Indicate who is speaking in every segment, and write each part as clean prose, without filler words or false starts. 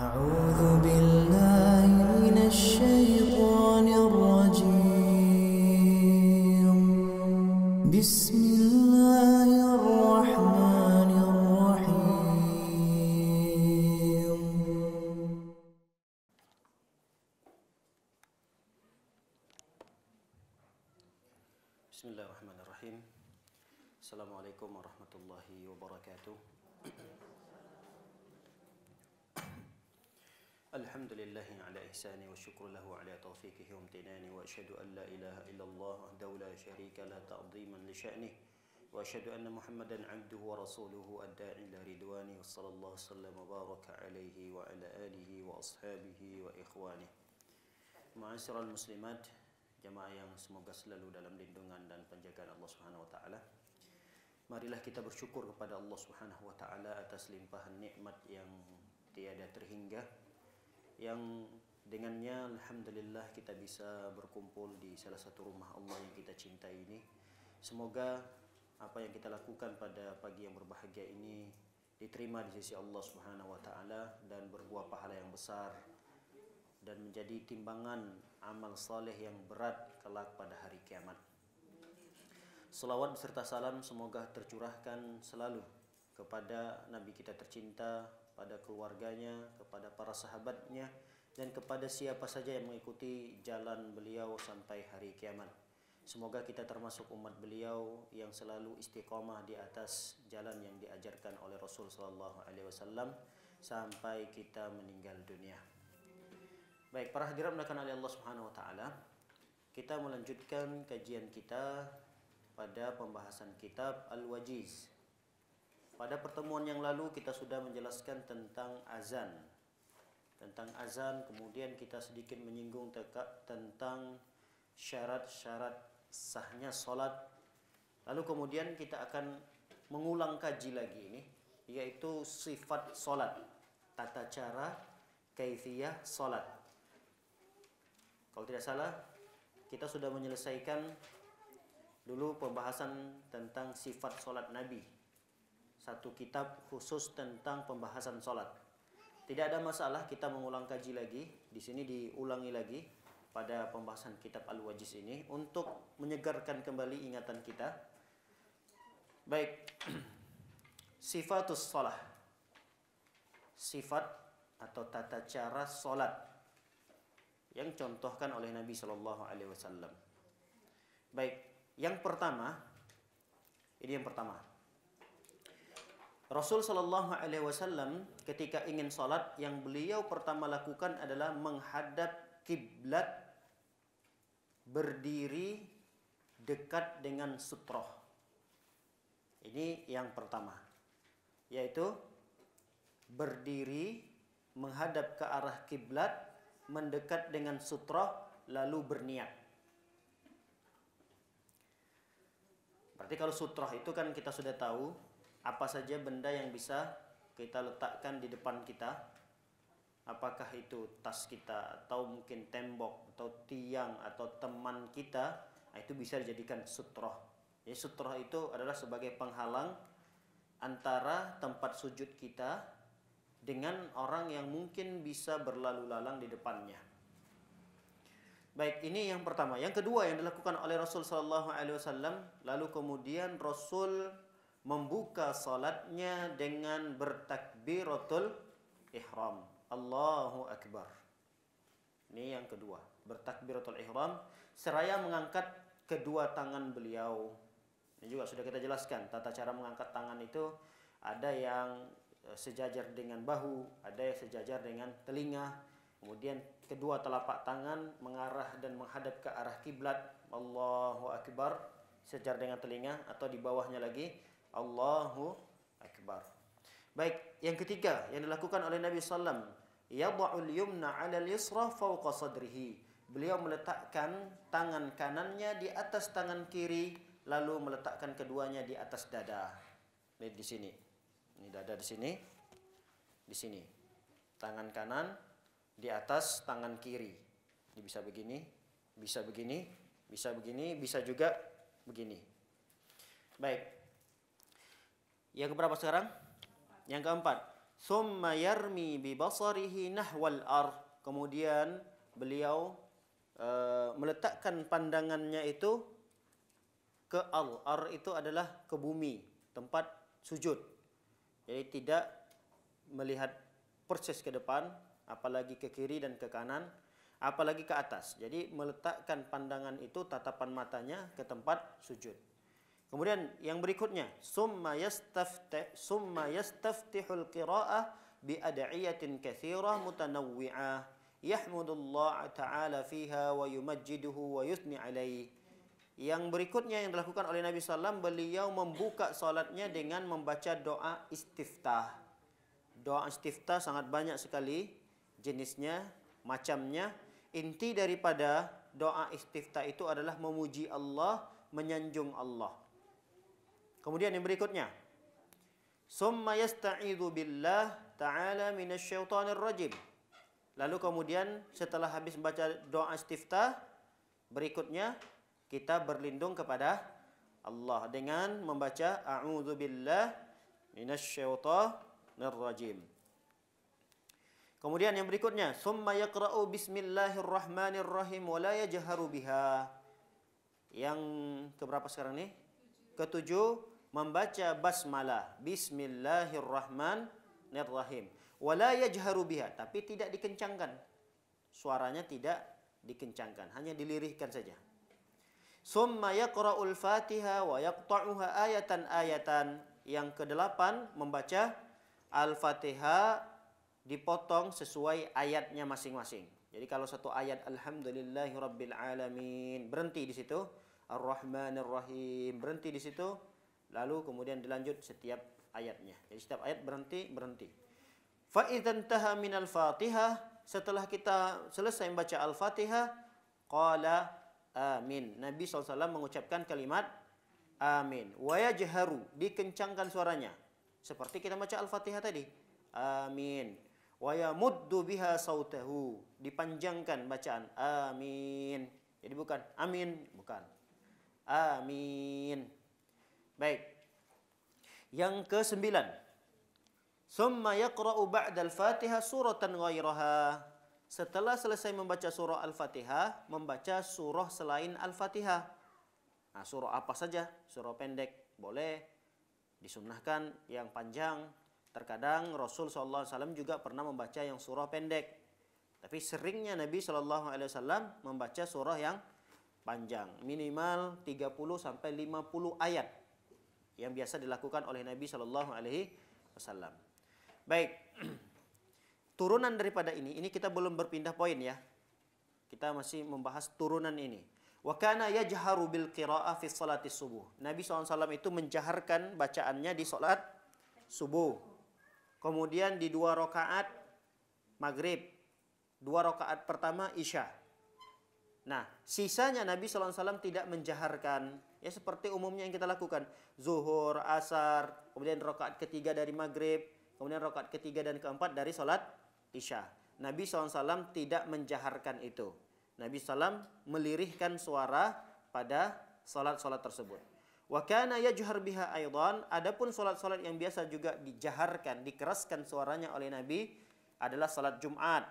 Speaker 1: أعوذ بالله من الشيطان الرجيم بسم الله الرحمن الرحيم
Speaker 2: بسم الله الرحمن الرحيم. Assalamualaikum warahmatullahi wabarakatuh. Alhamdulillahi ala ihsani wa syukru lahu ala taufiqihi wa amtinani wa asyhadu an la ilaha illallah wahdahu la syarika la ta'dhiman li sya'nih wa asyhadu anna Muhammadan 'abduhu wa rasuluhu ad-da'i ila ridwani wa sallallahu sallam wa baraka alaihi wa ala alihi wa ashabihi wa ikhwani. Ma'asyiral muslimat, jamaah yang semoga selalu dalam lindungan dan penjagaan Allah Subhanahu wa taala. Marilah kita bersyukur kepada Allah Subhanahu wa taala atas limpahan nikmat yang tiada terhingga, yang dengannya alhamdulillah kita bisa berkumpul di salah satu rumah Allah yang kita cintai ini. Semoga apa yang kita lakukan pada pagi yang berbahagia ini diterima di sisi Allah Subhanahu wa taala dan berbuah pahala yang besar dan menjadi timbangan amal saleh yang berat kelak pada hari kiamat. Salawat beserta salam semoga tercurahkan selalu kepada Nabi kita tercinta, pada keluarganya, kepada para sahabatnya, dan kepada siapa saja yang mengikuti jalan beliau sampai hari kiamat. Semoga kita termasuk umat beliau yang selalu istiqomah di atas jalan yang diajarkan oleh Rasul sallallahu alaihi wasallam sampai kita meninggal dunia. Baik, para hadirin dimuliakan oleh Allah Subhanahu wa taala, kita melanjutkan kajian kita pada pembahasan kitab Al-Wajiz. Pada pertemuan yang lalu kita sudah menjelaskan tentang azan. Kemudian kita sedikit menyinggung tentang syarat-syarat sahnya salat. Lalu kemudian kita akan mengulang kaji lagi ini, yaitu sifat salat, tata cara, kaifiyah salat. Kalau tidak salah, kita sudah menyelesaikan dulu pembahasan tentang sifat salat Nabi. Satu kitab khusus tentang pembahasan salat. Tidak ada masalah kita mengulang kaji lagi. Di sini diulangi lagi pada pembahasan kitab Al-Wajiz ini untuk menyegarkan kembali ingatan kita. Baik. Sifatus shalah. Sifat atau tata cara salat yang contohkan oleh Nabi sallallahu alaihi wasallam. Baik, yang pertama, ini yang pertama. Rasul sallallahu alaihi wasallam ketika ingin salat, yang beliau pertama lakukan adalah menghadap kiblat, berdiri dekat dengan sutroh. Ini yang pertama, yaitu berdiri menghadap ke arah kiblat, mendekat dengan sutroh, lalu berniat. Berarti kalau sutroh itu kan kita sudah tahu apa saja benda yang bisa kita letakkan di depan kita. Apakah itu tas kita, atau mungkin tembok, atau tiang, atau teman kita, itu bisa dijadikan sutroh. Jadi sutroh itu adalah sebagai penghalang antara tempat sujud kita dengan orang yang mungkin bisa berlalu lalang di depannya. Baik, ini yang pertama. Yang kedua yang dilakukan oleh Rasul sallallahu alaihi wasallam, lalu kemudian Rasul membuka salatnya dengan bertakbiratul ihram. Allahu akbar. Ini yang kedua, bertakbiratul ihram seraya mengangkat kedua tangan beliau. Ini juga sudah kita jelaskan tata cara mengangkat tangan itu, ada yang sejajar dengan bahu, ada yang sejajar dengan telinga. Kemudian kedua telapak tangan mengarah dan menghadap ke arah kiblat. Allahu akbar, sejajar dengan telinga, atau di bawahnya lagi Allahu akbar. Baik, yang ketiga yang dilakukan oleh Nabi sallam, yad'ul yumna 'ala al-yusra fawqa sadrihi. Beliau meletakkan tangan kanannya di atas tangan kiri, lalu meletakkan keduanya di atas dada. Lihat di sini. Ini dada di sini. Di sini. Tangan kanan di atas tangan kiri. Ini bisa begini, bisa begini, bisa begini, bisa juga begini. Baik. Yang keberapa sekarang? Yang keempat. thumma yarmi bi basarihi nahwal ar. Kemudian beliau meletakkan pandangannya itu ke al. Ar itu adalah ke bumi, tempat sujud. Jadi tidak melihat persis ke depan, apalagi ke kiri dan ke kanan, apalagi ke atas. Jadi meletakkan pandangan itu, tatapan matanya ke tempat sujud. Kemudian yang berikutnya, summa yastaftihul qira'ah bi ad'iyatin katsirah mutanawwi'ah yahmudullah ta'ala fiha wa yumajjiduhu wa yuthni alaihi. Yang berikutnya yang dilakukan oleh Nabi SAW, beliau membuka salatnya dengan membaca doa istiftah. Doa istiftah sangat banyak sekali jenisnya, macamnya. Inti daripada doa istiftah itu adalah memuji Allah, menyanjung Allah. Kemudian yang berikutnya, summa yasta'idzu billah ta'ala minasyaitonir rajim. Lalu kemudian setelah habis membaca doa istiftah, berikutnya kita berlindung kepada Allah dengan membaca a'udzubillah minasyaitonir rajim. Kemudian yang berikutnya, summa yaqra'u bismillahirrahmanirrahim wa la yajharu biha. Yang keberapa sekarang nih? Ketujuh, membaca basmalah, bismillahirrahmanirrahim. Wa la yajharu biha, tapi tidak dikencangkan. Suaranya tidak dikencangkan, hanya dilirihkan saja. Summa yaqra'ul Fatihah wa yaqta'uha ayatan-ayatan. Yang kedelapan, membaca Al-Fatihah dipotong sesuai ayatnya masing-masing. Jadi kalau satu ayat alhamdulillahirabbil alamin, berhenti di situ. Ar-Rahmanir Rahim, berhenti di situ. Lalu kemudian dilanjut setiap ayatnya. Jadi setiap ayat berhenti. Fa idzan taha minal Fatihah, setelah kita selesai membaca Al-Fatihah, qala amin. Nabi SAW mengucapkan kalimat amin. Wa yajharu, dikencangkan suaranya. Seperti kita baca Al-Fatihah tadi. Amin. Wa yamuddu biha sautahu, dipanjangkan bacaan amin. Jadi bukan amin, bukan. Amin. Baik. Yang ke-9. Summa yaqra'u ba'dal Fatihah suratan ghairaha. Setelah selesai membaca surah Al-Fatihah, membaca surah selain Al-Fatihah. Nah, surah apa saja? Surah pendek boleh, disunnahkan yang panjang. Terkadang Rasul SAW juga pernah membaca yang surah pendek. Tapi seringnya Nabi SAW membaca surah yang panjang. Minimal 30-50 ayat. Yang biasa dilakukan oleh Nabi SAW. Baik. Turunan daripada ini kita belum berpindah poin ya. Kita masih membahas turunan ini. Wa kana yajharu bil qira'ah fi sholati subuh. Nabi SAW itu menjaharkan bacaannya di salat subuh. Kemudian di 2 rakaat maghrib, 2 rakaat pertama isya. Nah, sisanya Nabi SAW tidak menjaharkan. Ya seperti umumnya yang kita lakukan. Zuhur, asar, kemudian rakaat ketiga dari maghrib, kemudian rakaat ketiga dan keempat dari salat isya. Nabi SAW tidak menjaharkan itu. Nabi SAW melirihkan suara pada salat-salat tersebut. Wa kana yajhar biha aidan. Adapun salat-salat yang biasa juga dijaharkan, dikeraskan suaranya oleh Nabi adalah salat Jumat,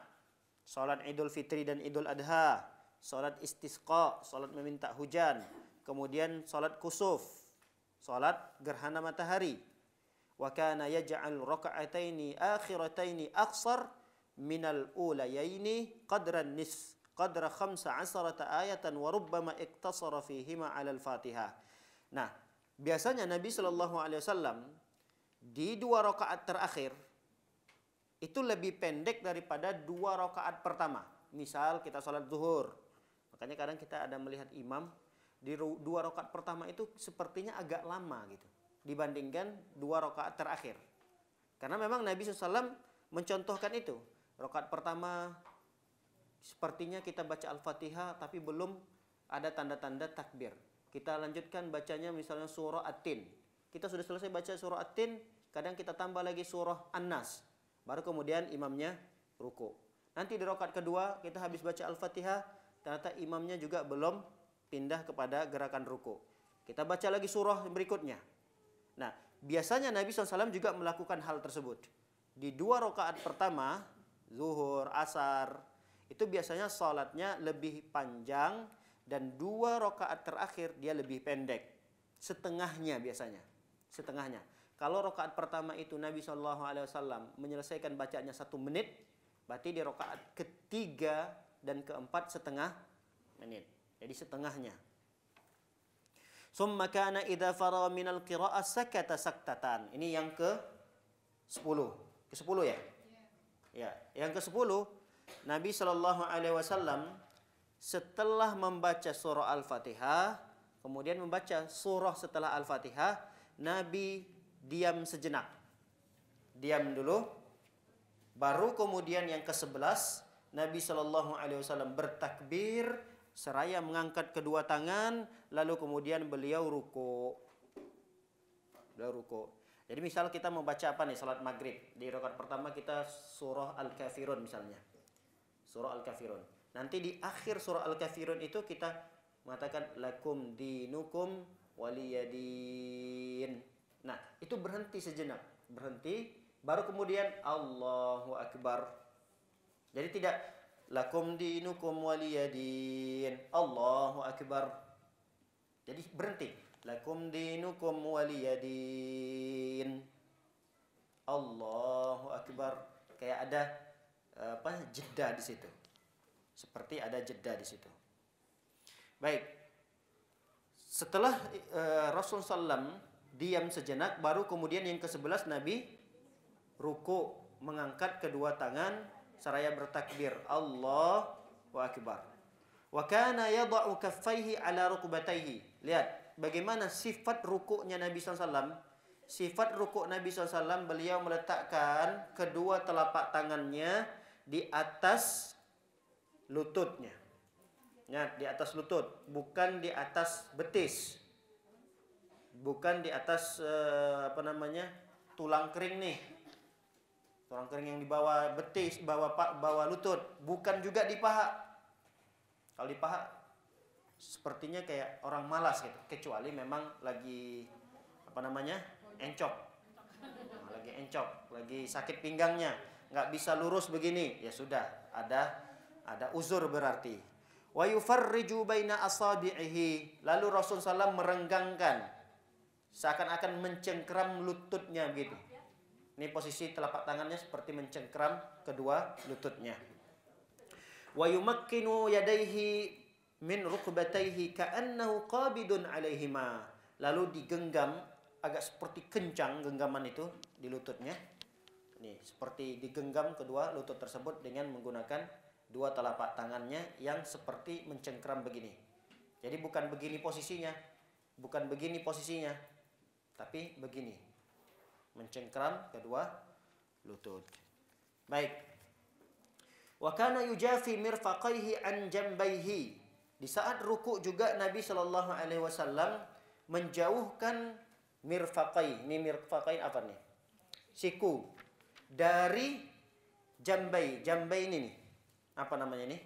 Speaker 2: salat Idul Fitri dan Idul Adha, salat istisqa, salat meminta hujan, kemudian salat kusuf, salat gerhana matahari. Wa kana yaj'al raka'ataini akhirataini aqsar minal ulayaini qadran qadra 15 ayatan wa rubbama iktasara fihima 'ala al-Fatihah. Nah, biasanya Nabi SAW di 2 rakaat terakhir itu lebih pendek daripada 2 rakaat pertama. Misal kita salat zuhur. Makanya kadang kita ada melihat imam di 2 rakaat pertama itu sepertinya agak lama gitu dibandingkan 2 rakaat terakhir. Karena memang Nabi SAW mencontohkan itu. Rakaat pertama sepertinya kita baca Al-Fatihah tapi belum ada tanda-tanda takbir. Kita lanjutkan bacanya misalnya surah At-Tin. Kita sudah selesai baca surah At-Tin, kadang kita tambah lagi surah An-Nas. Baru kemudian imamnya ruku. Nanti di rakaat kedua kita habis baca Al-Fatihah, ternyata imamnya juga belum pindah kepada gerakan ruku. Kita baca lagi surah berikutnya. Nah, biasanya Nabi SAW juga melakukan hal tersebut. di 2 rakaat pertama, zuhur, asar, itu biasanya sholatnya lebih panjang, dan 2 rakaat terakhir dia lebih pendek. Setengahnya biasanya. Setengahnya. Kalau rakaat pertama itu Nabi SAW menyelesaikan bacaannya 1 menit, berarti di rakaat ketiga dan keempat setengah menit. Jadi setengahnya. Summa kana idza faragha minal qira'ah sakata saktatan. Ini yang ke-10. Ke-10 ya? Ya, yang ke-10 Nabi SAW setelah membaca surah Al-Fatihah, kemudian membaca surah setelah Al-Fatihah, Nabi diam sejenak. Diam dulu. Baru kemudian yang ke-11 Nabi SAW bertakbir seraya mengangkat kedua tangan, lalu kemudian beliau ruku. Jadi misal kita mau baca apa nih salat maghrib, di rakaat pertama kita surah Al-Kafirun misalnya. Surah Al-Kafirun. Nanti di akhir surah Al-Kafirun itu kita mengatakan lakum dinukum waliyadin. Nah, itu berhenti sejenak, berhenti, baru kemudian Allahu Akbar. Jadi tidak lakum dinukum waliyadin, Allahu Akbar. Jadi berhenti, lakum dinukum waliyadin, Allahu Akbar. Kayak ada jeda di situ. Seperti ada jeda di situ. Baik. Setelah Rasulullah SAW diam sejenak, baru kemudian yang ke-11 Nabi ruku, mengangkat kedua tangan seraya bertakbir Allahu Akbar. Wa kana yada'u kaffaihi ala rukbatayhi. Lihat bagaimana sifat rukuknya Nabi SAW. Sifat rukuk Nabi SAW, beliau meletakkan kedua telapak tangannya di atas lututnya. Ya, di atas lutut, bukan di atas betis. Bukan di atas tulang kering nih. Tulang kering yang di bawah betis, bawah lutut, bukan juga di paha. Kalau di paha sepertinya kayak orang malas gitu, kecuali memang lagi encok. Nah, lagi encok, lagi sakit pinggangnya, nggak bisa lurus begini, ya sudah, ada uzur berarti. Wa yufarriju baina asabi'ihi. Lalu Rasulullah SAW merenggangkan, seakan-akan mencengkram lututnya begitu. Ini posisi telapak tangannya seperti mencengkram kedua lututnya. Wa yumakkinu yadayhi min rukbatayhi ka'annahu qabidun 'alaihima. Lalu digenggam agak seperti kencang genggaman itu di lututnya. Nih, seperti digenggam kedua lutut tersebut dengan menggunakan dua telapak tangannya yang seperti mencengkram begini. Jadi bukan begini posisinya, tapi begini, mencengkram kedua lutut. Baik. Wa kana yujafi mirfaqaihi an jambaihi. Di saat ruku juga Nabi SAW menjauhkan mirfaqai. Ini mirfaqai apa nih? Siku dari jambai. Jambai ini nih. Apa namanya nih?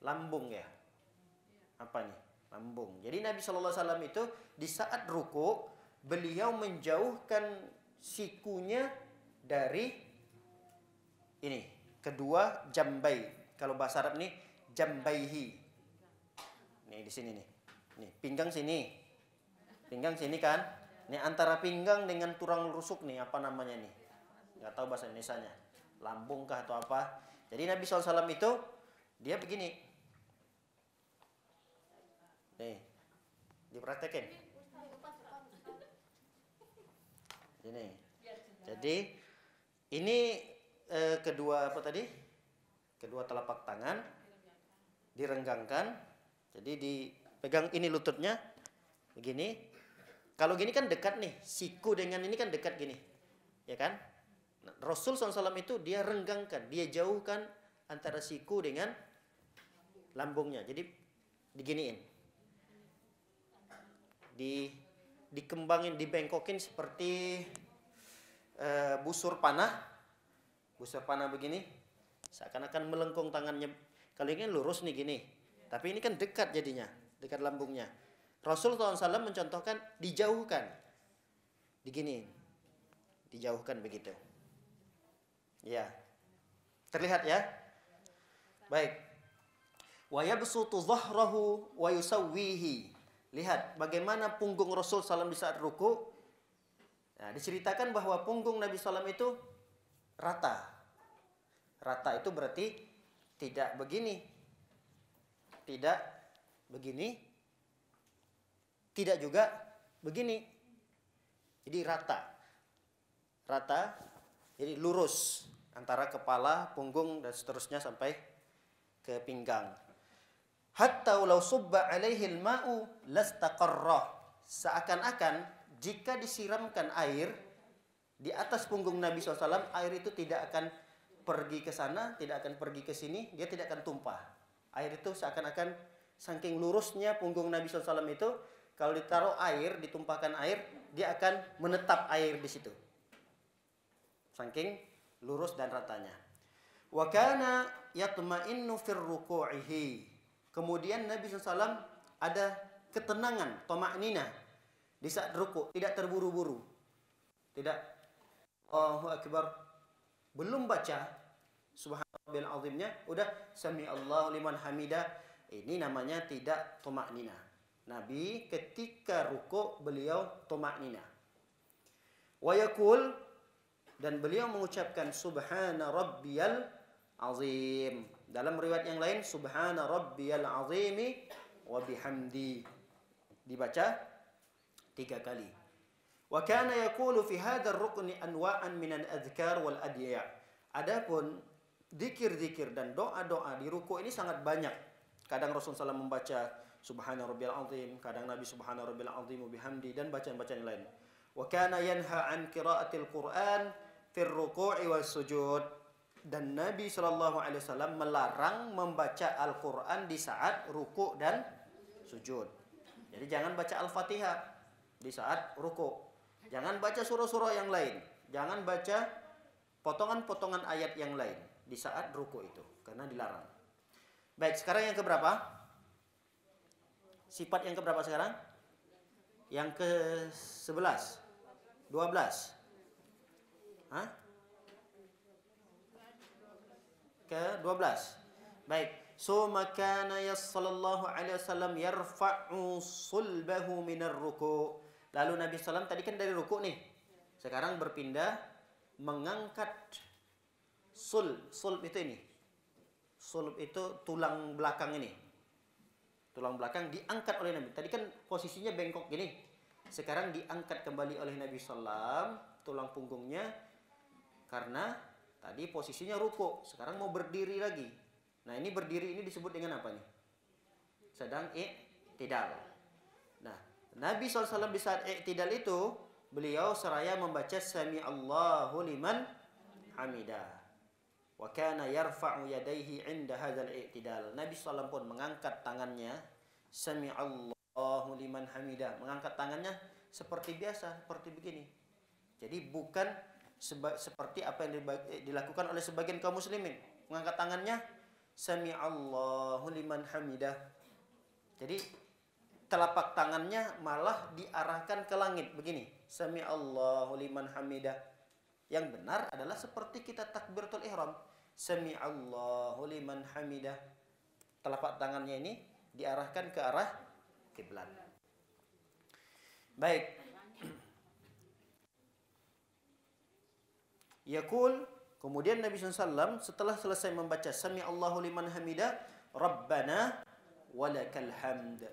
Speaker 2: Lambung ya. Apa nih? Lambung. Jadi Nabi SAW itu di saat ruku beliau menjauhkan sikunya dari ini, kedua jambai. Kalau bahasa Arab nih jambaihi. Nih di sini nih. Nih, pinggang sini. Pinggang sini kan? Nih antara pinggang dengan tulang rusuk nih, apa namanya nih? Enggak tahu bahasa Indonesianya. Lambung kah atau apa? Jadi Nabi SAW itu dia begini. Nih, dipraktekin. Ini. Jadi ini kedua apa tadi? Kedua telapak tangan direnggangkan. Jadi dipegang ini lututnya begini. Kalau gini kan dekat nih, siku dengan ini kan dekat gini. Ya kan? Rasul SAW itu dia renggangkan, dia jauhkan antara siku dengan lambungnya. Jadi diginiin, dikembangin, dibengkokin seperti busur panah begini, seakan-akan melengkung tangannya. Kalau ini lurus nih gini, tapi ini kan dekat jadinya, dekat lambungnya. Rasul SAW mencontohkan dijauhkan, diginiin, dijauhkan begitu. Ya. Terlihat ya? Baik. Wa yabsutu dhahrahu wa yusawwihi. Lihat bagaimana punggung Rasul SAW di saat ruku. Nah, diceritakan bahwa punggung Nabi SAW itu rata. Rata itu berarti tidak begini. Tidak begini. Tidak juga begini. Jadi rata. Rata, jadi lurus antara kepala, punggung dan seterusnya sampai ke pinggang. Hatta walau subba alaihi al-ma'u lastaqarra. Seakan-akan jika disiramkan air di atas punggung Nabi SAW, air itu tidak akan pergi ke sana, tidak akan pergi ke sini, dia tidak akan tumpah. Air itu seakan-akan saking lurusnya punggung Nabi SAW itu, kalau ditaruh air, ditumpahkan air, dia akan menetap air di situ. Saking lurus dan ratanya. Wa kana yatma'innu fir ruku'ihi. Kemudian Nabi SAW ada ketenangan, tama'nina di saat ruku', tidak terburu-buru. Tidak Allahu Akbar, belum baca subhanallahil azimnya, udah sami Allahu liman hamidah. Ini namanya tidak tama'nina. Nabi ketika ruku' beliau tama'nina. Wa yaqul, dan beliau mengucapkan subhana rabbiyal azim. Dalam riwayat yang lain subhana rabbiyal azimi wa bihamdi. Dibaca 3 kali. Wa kana yaqulu fi hadzal rukni anwa'an minal adhkar wal adhiya. Adapun zikir-zikir dan doa-doa di ruku' ini sangat banyak. Kadang Rasulullah SAW membaca subhana rabbiyal azim, kadang Nabi subhana rabbiyal azim wa bihamdi, dan bacaan-bacaan lain. Wa kana yanha an qiraatil Qur'an fir ruku'i was sujud. Dan Nabi SAW melarang membaca Al-Quran di saat ruku' dan sujud. Jadi jangan baca Al-Fatihah di saat ruku'. Jangan baca surah-surah yang lain. Jangan baca potongan-potongan ayat yang lain di saat ruku' itu, karena dilarang. Baik, sekarang yang keberapa? Sifat yang keberapa sekarang? Yang ke-11, 12. Hah? Ke-12. Baik. Summa kana sallallahu alaihi wasallam yarfa'u sulbahu minar ruku'. Lalu Nabi SAW tadi kan dari ruku' nih. Sekarang berpindah mengangkat sulb itu ini. Sulb itu tulang belakang ini. Tulang belakang diangkat oleh Nabi. Tadi kan posisinya bengkok gini. Sekarang diangkat kembali oleh Nabi SAW tulang punggungnya, karena tadi posisinya ruku', sekarang mau berdiri lagi. Nah, ini berdiri ini disebut dengan apa nih? Sedang i'tidal. Nah, Nabi SAW di saat i'tidal itu, beliau seraya membaca Sami Allahu liman hamidah. Wa kana yarfa'u yadayhi 'inda hadzal i'tidal. Nabi SAW pun mengangkat tangannya, Sami Allahu liman hamidah. Mengangkat tangannya seperti biasa, seperti begini. Jadi bukan seperti apa yang dilakukan oleh sebagian kaum muslimin. Mengangkat tangannya Sami Allahu liman hamidah. Jadi telapak tangannya malah diarahkan ke langit begini. Sami Allahu liman hamidah. Yang benar adalah seperti kita takbiratul ihram. Sami Allahu liman hamidah. Telapak tangannya ini diarahkan ke arah kiblat. Baik. Yaqul, kemudian Nabi SAW setelah selesai membaca Sami Allahu liman hamidah, Rabbana walakal hamd.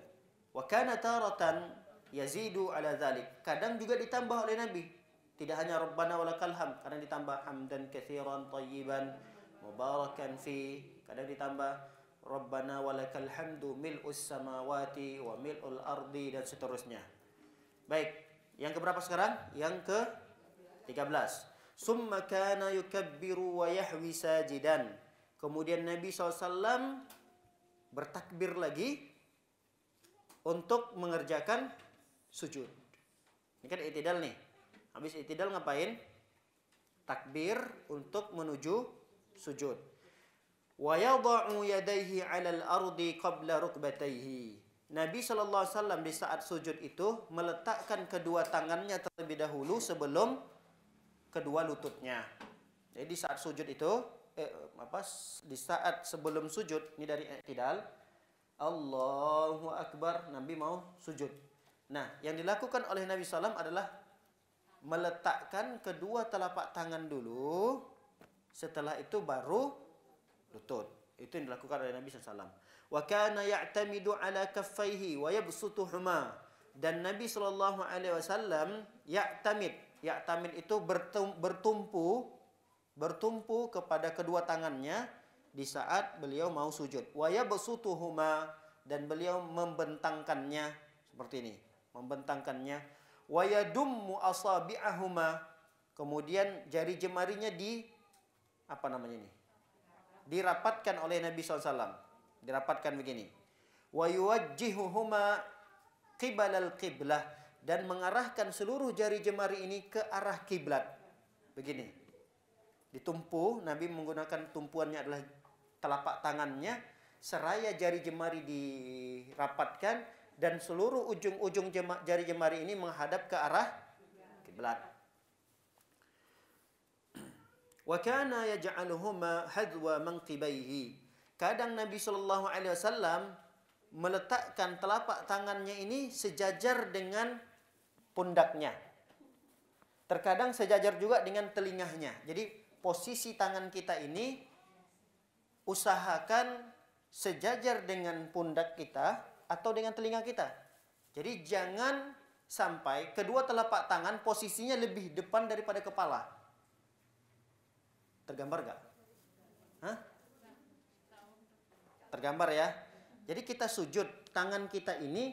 Speaker 2: Wa kana taratan yazidu ala dzalik. Kadang juga ditambah oleh Nabi. Tidak hanya Rabbana walakal hamd, kadang ditambah hamdan katsiran thayyiban mubarakan fi. Kadang ditambah Rabbana walakal hamdu mil'us samawati wa mil'ul ardi, dan seterusnya. Baik, yang keberapa sekarang? Yang ke-13. Summa kana yukabbiru wa yahwi sajidan. Kemudian Nabi SAW bertakbir lagi untuk mengerjakan sujud. Ini kan i'tidal nih. Habis i'tidal ngapain? Takbir untuk menuju sujud. Wa yada'u yadayhi 'alal ardi qabla rukbatayhi. Nabi SAW di saat sujud itu meletakkan kedua tangannya terlebih dahulu sebelum kedua lututnya. Jadi di saat sujud itu, di saat sebelum sujud, ini dari i'tidal, Allahu Akbar, Nabi mau sujud. Nah, yang dilakukan oleh Nabi SAW adalah meletakkan kedua telapak tangan dulu, setelah itu baru lutut. Itu yang dilakukan oleh Nabi SAW. Wa kana ya'tamidu ala kaffaihi wa yabsutuhuma. Dan Nabi SAW ya'tamid itu bertumpu kepada kedua tangannya di saat beliau mau sujud. Wa yabsutuhuma, dan beliau membentangkannya seperti ini, membentangkannya. Wa yadummu asabi'ahuma, kemudian jari jemarinya dirapatkan oleh Nabi SAW. Dirapatkan begini. Wa yuwajjihuhuma qibalal qiblah, dan mengarahkan seluruh jari jemari ini ke arah kiblat. Begini. Ditumpu, Nabi menggunakan tumpuannya adalah telapak tangannya, seraya jari jemari dirapatkan, dan seluruh ujung-ujung jari jemari ini menghadap ke arah kiblat. Wa kana yaj'aluhuma hadwa manqibaihi. Kadang Nabi SAW meletakkan telapak tangannya ini sejajar dengan pundaknya. Terkadang sejajar juga dengan telingahnya. Jadi posisi tangan kita ini usahakan sejajar dengan pundak kita atau dengan telinga kita. Jadi jangan sampai kedua telapak tangan posisinya lebih depan daripada kepala. Tergambar gak? Hah? Tergambar ya? Jadi kita sujud, tangan kita ini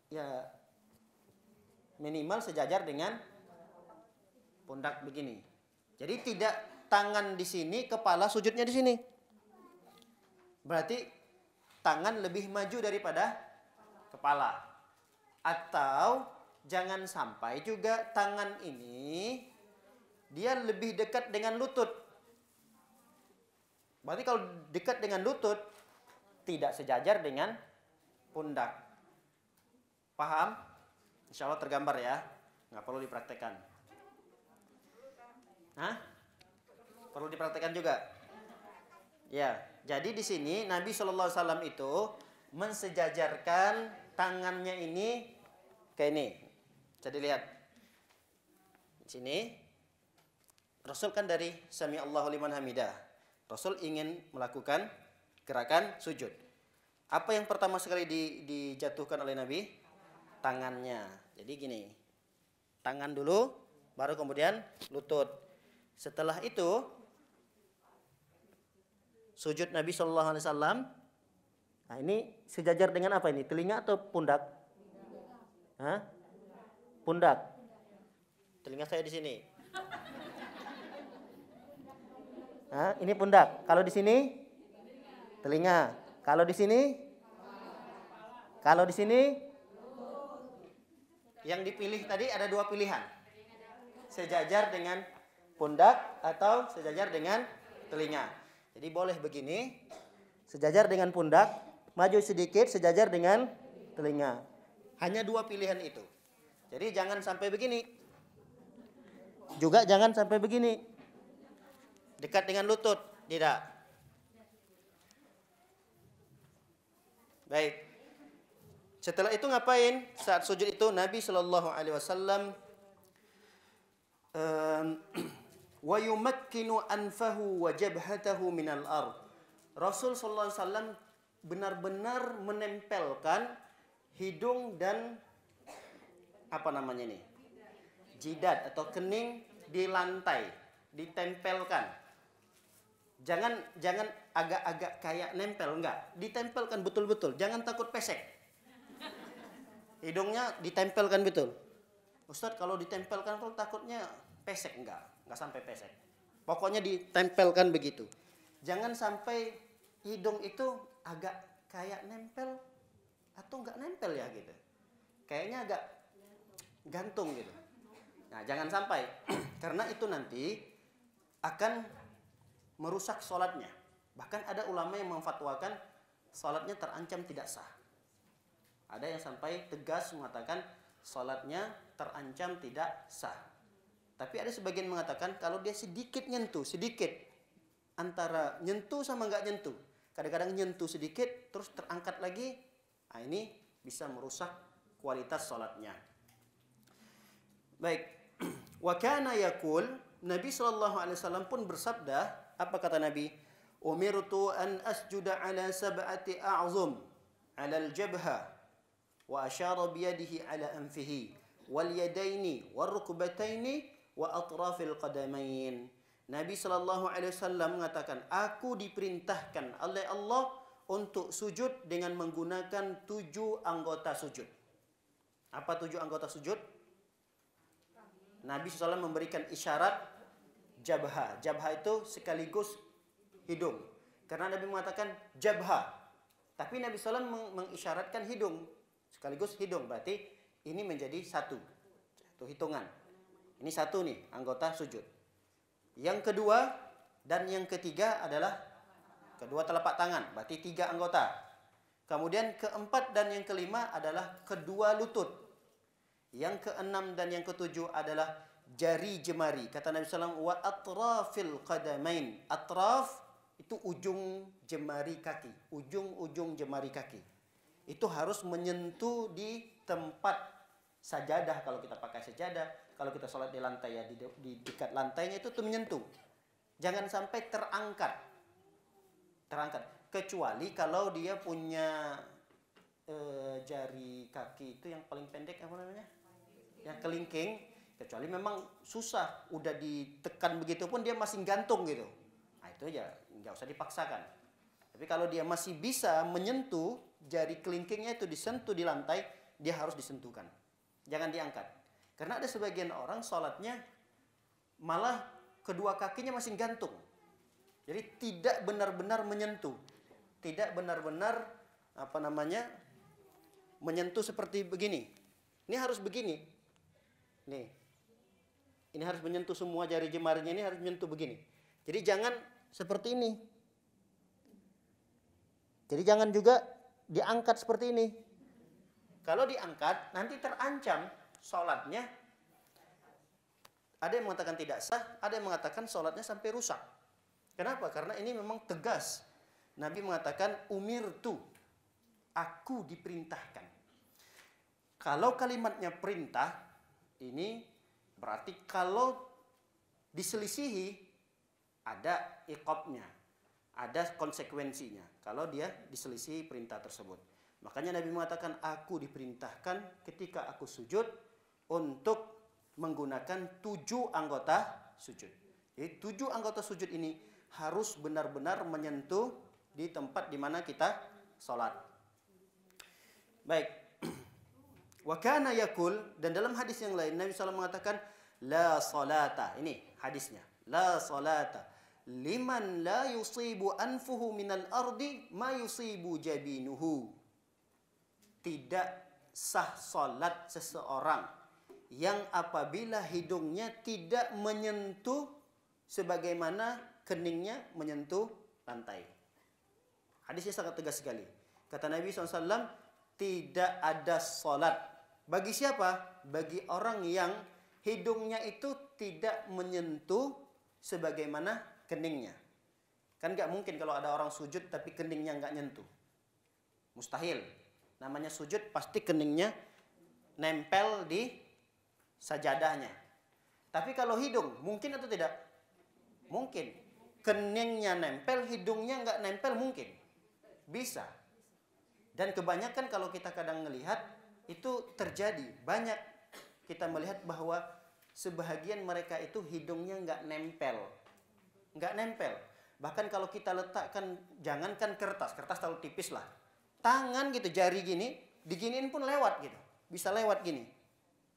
Speaker 2: ya minimal sejajar dengan pundak begini. Jadi tidak tangan di sini, kepala sujudnya di sini. Berarti tangan lebih maju daripada kepala. Atau jangan sampai juga tangan ini dia lebih dekat dengan lutut. Berarti kalau dekat dengan lutut tidak sejajar dengan pundak. Paham? Insya Allah tergambar ya. Nggak perlu dipraktekkan. Hah? Perlu dipraktekkan juga? Ya, jadi di sini Nabi SAW itu mensejajarkan tangannya ini kayak ini. Jadi lihat. Di sini Rasul kan dari Sami Allahu liman hamidah. Rasul ingin melakukan gerakan sujud. Apa yang pertama sekali dijatuhkan oleh Nabi? Tangannya. Jadi gini. Tangan dulu, baru kemudian lutut. Setelah itu sujud Nabi SAW. Nah, ini sejajar dengan apa ini? Telinga atau pundak? Hah? Pundak. Telinga saya di sini. Hah? Ini pundak. Kalau di sini? Telinga. Kalau di sini? Kalau di sini? Yang dipilih tadi ada dua pilihan. Sejajar dengan pundak atau sejajar dengan telinga. Jadi boleh begini. Sejajar dengan pundak. Maju sedikit sejajar dengan telinga. Hanya dua pilihan itu. Jadi jangan sampai begini. Juga jangan sampai begini. Dekat dengan lutut. Tidak. Baik. Setelah itu ngapain? Saat sujud itu Nabi SAW wa yumakkinu anfahu wa jabhatahu minal ard. Rasul SAW benar-benar menempelkan hidung dan jidat atau kening di lantai, ditempelkan. Jangan agak-agak kayak nempel, enggak. Ditempelkan betul-betul, jangan takut pesek. Hidungnya ditempelkan betul. Ustadz, kalau ditempelkan kalau takutnya pesek, enggak sampai pesek. Pokoknya ditempelkan begitu. Jangan sampai hidung itu agak kayak nempel atau enggak nempel ya gitu. Kayaknya agak gantung gitu. Nah, jangan sampai karena itu nanti akan merusak sholatnya. Bahkan ada ulama yang memfatwakan sholatnya terancam tidak sah. Ada yang sampai tegas mengatakan sholatnya terancam tidak sah. Tapi ada sebagian mengatakan kalau dia sedikit nyentuh, sedikit antara nyentuh sama nggak nyentuh. Kadang-kadang nyentuh sedikit terus terangkat lagi, nah ini bisa merusak kualitas sholatnya. Baik, wa kana yaqul, Nabi SAW pun bersabda, apa kata Nabi? Umirtu an asjuda ala sab'ati a'zum ala al-jabha wa asyara biyadihi ala anfihi wal yadaini wal rukbataini wa atrafil qadamain. Nabi SAW mengatakan, aku diperintahkan oleh Allah untuk sujud dengan menggunakan 7 anggota sujud. Apa 7 anggota sujud? Nabi SAW memberikan isyarat jabha. Jabha itu sekaligus hidung. Karena Nabi mengatakan jabha. Tapi Nabi SAW mengisyaratkan hidung. Sekaligus hidung. Berarti ini menjadi satu hitungan. Ini satu nih anggota sujud. Yang kedua dan yang ketiga adalah kedua telapak tangan. Berarti 3 anggota. Kemudian keempat dan yang kelima adalah kedua lutut. Yang keenam dan yang ketujuh adalah jari jemari. Kata Nabi SAW, wa atrafil qadamain. Atraf itu ujung jemari kaki. Ujung-ujung jemari kaki. Itu harus menyentuh di tempat sajadah. Kalau kita pakai sajadah, kalau kita sholat di lantai ya, di dekat lantainya itu tuh menyentuh. Jangan sampai terangkat. Kecuali kalau dia punya jari kaki itu yang paling pendek, apa namanya? Yang kelingking. Kecuali memang susah, udah ditekan begitu pun dia masih gantung gitu. Nah itu aja, nggak usah dipaksakan. Tapi kalau dia masih bisa menyentuh, jari kelingkingnya itu disentuh di lantai, dia harus disentuhkan. Jangan diangkat. Karena ada sebagian orang sholatnya malah kedua kakinya masih gantung. Jadi tidak benar-benar menyentuh. Tidak benar-benar menyentuh seperti begini. Ini harus begini. Nih. Ini harus menyentuh semua jari jemarinya, ini harus menyentuh begini. Jadi jangan seperti ini. Jadi jangan juga diangkat seperti ini. Kalau diangkat nanti terancam sholatnya. Ada yang mengatakan tidak sah, ada yang mengatakan sholatnya sampai rusak. Kenapa? Karena ini memang tegas. Nabi mengatakan umirtu, aku diperintahkan. Kalau kalimatnya perintah, ini berarti kalau diselisihi ada iqabnya, ada konsekuensinya. Kalau dia diselisihi perintah tersebut. Makanya Nabi mengatakan aku diperintahkan ketika aku sujud untuk menggunakan 7 anggota sujud. Jadi 7 anggota sujud ini harus benar-benar menyentuh di tempat di mana kita sholat. Baik. Wa kana yaqul, dan dalam hadis yang lain Nabi SAW mengatakan la salata. Ini hadisnya. La salata liman la yusibu anfuhu minal ardi ma yusibu jabinuhu. Tidak sah salat seseorang yang apabila hidungnya tidak menyentuh sebagaimana keningnya menyentuh lantai. Hadisnya sangat tegas sekali. Kata Nabi SAW, tidak ada salat. Bagi siapa? Bagi orang yang hidungnya itu tidak menyentuh sebagaimana keningnya. Kan gak mungkin kalau ada orang sujud tapi keningnya gak nyentuh. Mustahil. Namanya sujud pasti keningnya nempel di sajadahnya. Tapi kalau hidung, mungkin atau tidak? Mungkin. Keningnya nempel, hidungnya nggak nempel mungkin. Bisa. Dan kebanyakan kalau kita kadang melihat, itu terjadi. Banyak kita melihat bahwa sebahagian mereka itu hidungnya nggak nempel. Nggak nempel. Bahkan kalau kita letakkan, jangankan kertas terlalu tipis lah. Tangan gitu, jari gini, diginiin pun lewat gitu. Bisa lewat gini.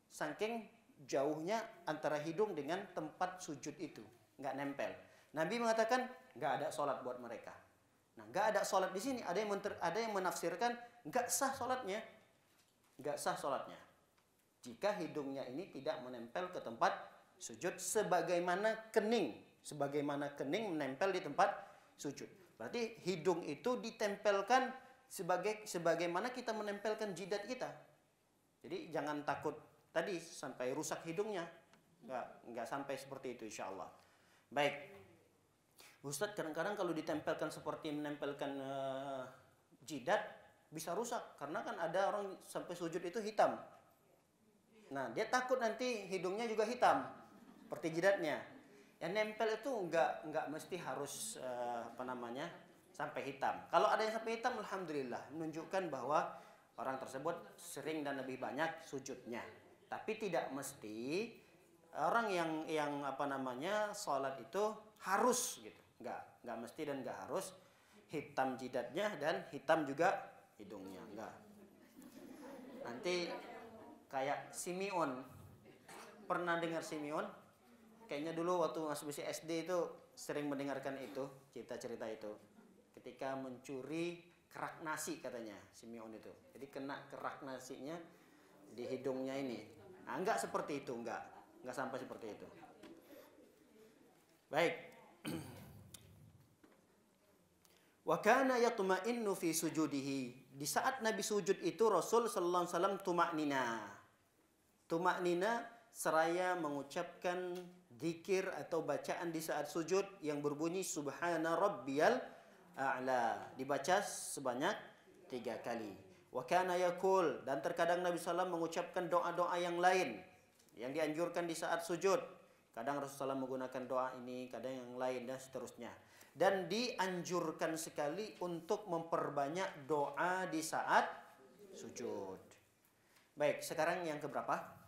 Speaker 2: Saking jauhnya antara hidung dengan tempat sujud itu. Nggak nempel. Nabi mengatakan nggak ada sholat buat mereka. Nah, nggak ada sholat di sini. Ada yang menafsirkan nggak sah sholatnya. Nggak sah sholatnya. Jika hidungnya ini tidak menempel ke tempat sujud sebagaimana kening. Sebagaimana kening menempel di tempat sujud. Berarti hidung itu ditempelkan sebagaimana kita menempelkan jidat kita. Jadi jangan takut tadi sampai rusak hidungnya. nggak sampai seperti itu insya Allah. Baik, Ustadz, kadang-kadang kalau ditempelkan seperti menempelkan jidat bisa rusak, karena kan ada orang sampai sujud itu hitam. Nah, dia takut nanti hidungnya juga hitam seperti jidatnya. Yang nempel itu nggak mesti harus sampai hitam. Kalau ada yang sampai hitam, alhamdulillah, menunjukkan bahwa orang tersebut sering dan lebih banyak sujudnya. Tapi tidak mesti orang yang sholat itu harus gitu. Nggak mesti dan nggak harus hitam jidatnya dan hitam juga hidungnya, enggak. Nanti kayak Simeon, pernah dengar Simeon? Kayaknya dulu waktu masih SD itu sering mendengarkan itu, cerita-cerita itu. Ketika mencuri kerak nasi katanya Simeon itu. Jadi kena kerak nasinya di hidungnya ini. Nah, enggak seperti itu, enggak sampai seperti itu. Baik. Wa kana yatma'innu fi sujudihi. Di saat Nabi sujud itu Rasul sallallahu alaihi wasallam tuma'nina. Tuma'nina seraya mengucapkan zikir atau bacaan di saat sujud yang berbunyi subhana rabbiyal a'la. Dibaca sebanyak 3 kali. Wa kana yaqul, dan terkadang Nabi sallallahu mengucapkan doa-doa yang lain yang dianjurkan di saat sujud. Kadang Rasulullah menggunakan doa ini, kadang yang lain dan seterusnya. Dan dianjurkan sekali untuk memperbanyak doa di saat sujud. Baik, sekarang yang keberapa?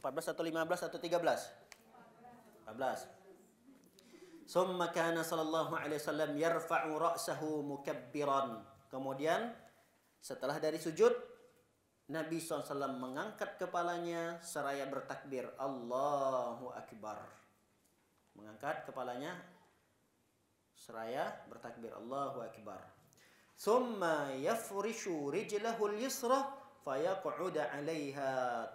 Speaker 2: 14 atau 15 atau 13? 14. Summa kana sallallahu alaihi wasallam yarfa'u ra'sahu mukabbiran. Kemudian setelah dari sujud, Nabi SAW mengangkat kepalanya seraya bertakbir Allahu Akbar. Mengangkat kepalanya seraya bertakbir Allahu Akbar. Summa yafrishu rijlahul yusra fayaq'uda 'alaiha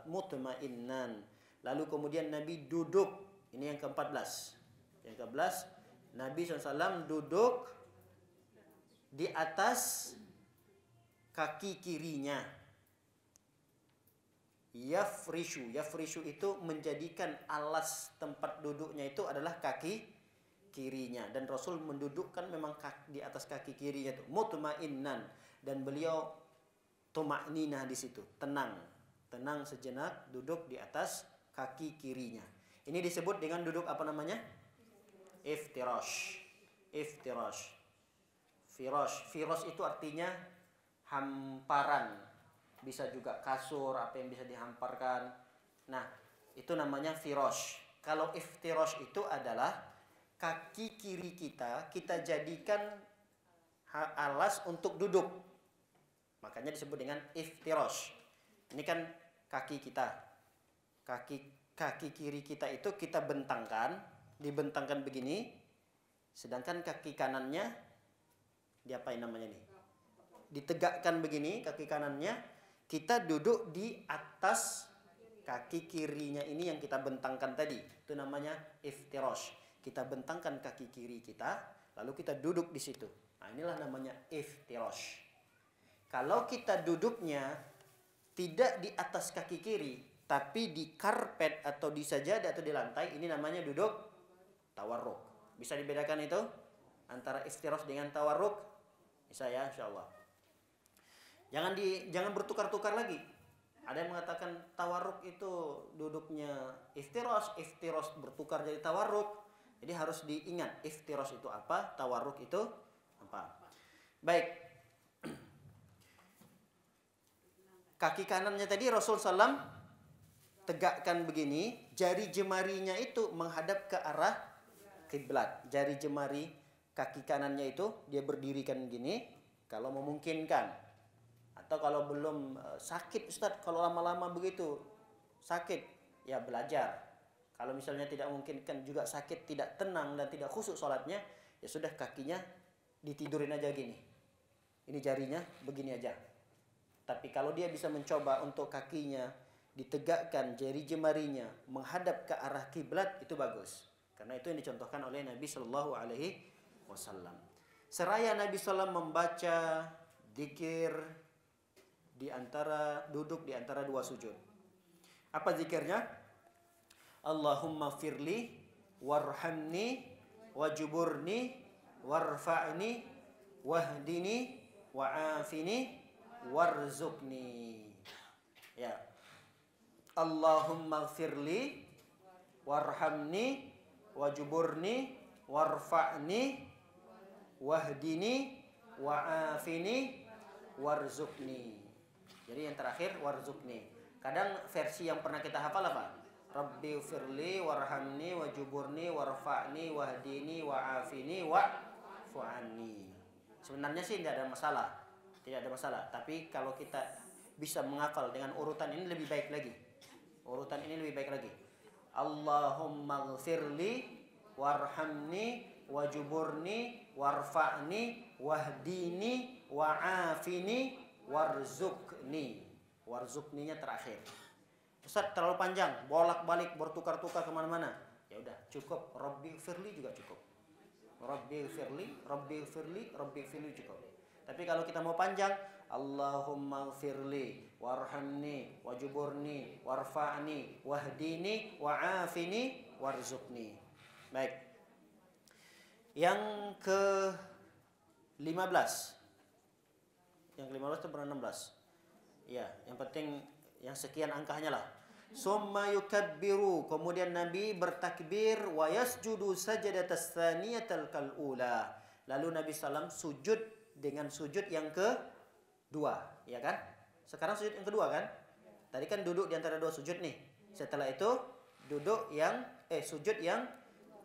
Speaker 2: mutma'innan. Lalu kemudian Nabi duduk. Ini yang ke-14. Yang ke-14, Nabi SAW duduk di atas kaki kirinya. Yafrishu itu menjadikan alas tempat duduknya itu adalah kaki kirinya, dan Rasul mendudukkan memang di atas kaki kirinya itu mutma'innan, dan beliau tuma'ninah di situ, tenang sejenak duduk di atas kaki kirinya. Ini disebut dengan duduk apa namanya? Iftirash. Firash itu artinya hamparan. Bisa juga kasur, apa yang bisa dihamparkan. Nah, itu namanya firash. Kalau iftirash itu adalah kaki kiri kita jadikan alas untuk duduk. Makanya disebut dengan iftirash. Ini kan kaki kita. Kaki kiri kita itu kita dibentangkan begini. Sedangkan kaki kanannya diapain namanya nih? Ditegakkan begini kaki kanannya. Kita duduk di atas kaki kirinya ini yang kita bentangkan tadi. Itu namanya iftirash. Kita bentangkan kaki kiri kita, lalu kita duduk di situ. Nah, inilah namanya iftirash. Kalau kita duduknya tidak di atas kaki kiri, tapi di karpet atau di sajadah atau di lantai, ini namanya duduk tawarruk. Bisa dibedakan itu antara iftirash dengan tawarruk? Bisa ya, insyaallah. Jangan bertukar-tukar lagi. Ada yang mengatakan tawarruk itu duduknya iftirash bertukar jadi tawarruk. Jadi harus diingat iftirash itu apa, tawarruk itu apa. Baik. Kaki kanannya tadi Rasul SAW tegakkan begini, jari jemarinya itu menghadap ke arah kiblat. Jari jemari kaki kanannya itu dia berdirikan gini kalau memungkinkan. Atau kalau belum sakit Ustadz, kalau lama-lama begitu sakit, ya belajar. Kalau misalnya tidak memungkinkan juga sakit, tidak tenang dan tidak khusyuk sholatnya, ya sudah kakinya ditidurin aja gini. Ini jarinya begini aja. Tapi kalau dia bisa mencoba untuk kakinya ditegakkan, jari jemarinya menghadap ke arah kiblat, itu bagus. Karena itu yang dicontohkan oleh Nabi Shallallahu Alaihi Wasallam. Seraya Nabi SAW membaca Zikir duduk di antara dua sujud. Apa zikirnya? Allahumma firli warhamni wajburni warfa'ni wahdini wa'afini warzuqni. Ya. Allahumma firli warhamni wajburni warfa'ni wahdini wa'afini warzuqni. Jadi yang terakhir warzuqni. Kadang versi yang pernah kita hafal apa? Rabbi firli warhamni wajuburni warfa'ni wahdini wa'afini wa'fu'anni. Sebenarnya sih tidak ada masalah. Tidak ada masalah. Tapi kalau kita bisa menghafal dengan urutan ini lebih baik lagi. Urutan ini lebih baik lagi. Allahumma ghfirli warhamni wajuburni warfa'ni wahdini wa'afini warzuqni. Warzuqninya terakhir. Ustaz terlalu panjang, bolak-balik bertukar-tukar kemana-mana. Ya udah cukup. Rabbi firli juga cukup. Rabbi firli cukup. Tapi kalau kita mau panjang, Allahumma firli warhamni wajuburni warfa'ni wahdini wa'afini warzuqni. Baik. Yang ke-15. Yang ke-15 itu pernah 16. Ya, yang penting yang sekian angkanya lah. Summa yukabbiru, kemudian Nabi bertakbir wa yasjudu sajadatas tsaniyatal kalula. Lalu Nabi sallam sujud dengan sujud yang kedua, ya kan? Sekarang sujud yang kedua kan? Tadi kan duduk di antara dua sujud nih. Setelah itu sujud yang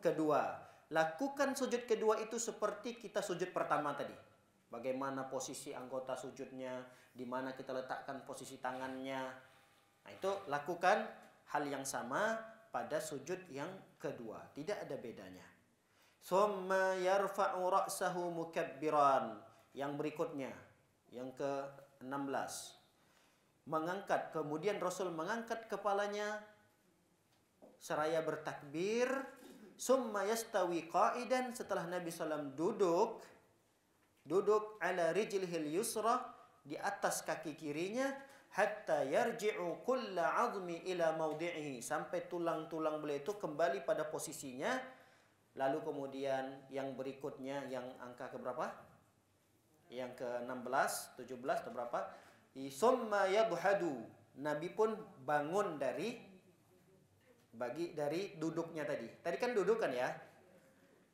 Speaker 2: kedua. Lakukan sujud kedua itu seperti kita sujud pertama tadi. Bagaimana posisi anggota sujudnya, di mana kita letakkan posisi tangannya. Nah, itu lakukan hal yang sama pada sujud yang kedua. Tidak ada bedanya. Summa yarfa'u ra'sahu mukabbiran. Yang berikutnya, yang ke-16. Mengangkat, kemudian Rasul mengangkat kepalanya seraya bertakbir. Summa yastawi qa'idan, setelah Nabi SAW duduk ala rijlihil yusra, di atas kaki kirinya, hatta yarji'u kulla 'azmi ila mawdi'ihi, sampai tulang-tulang beliau itu kembali pada posisinya. Lalu kemudian yang berikutnya, yang angka keberapa? Yang ke-16, 17 atau berapa? Summa yadhadu, Nabi pun bangun dari duduknya tadi. Tadi kan duduk kan ya?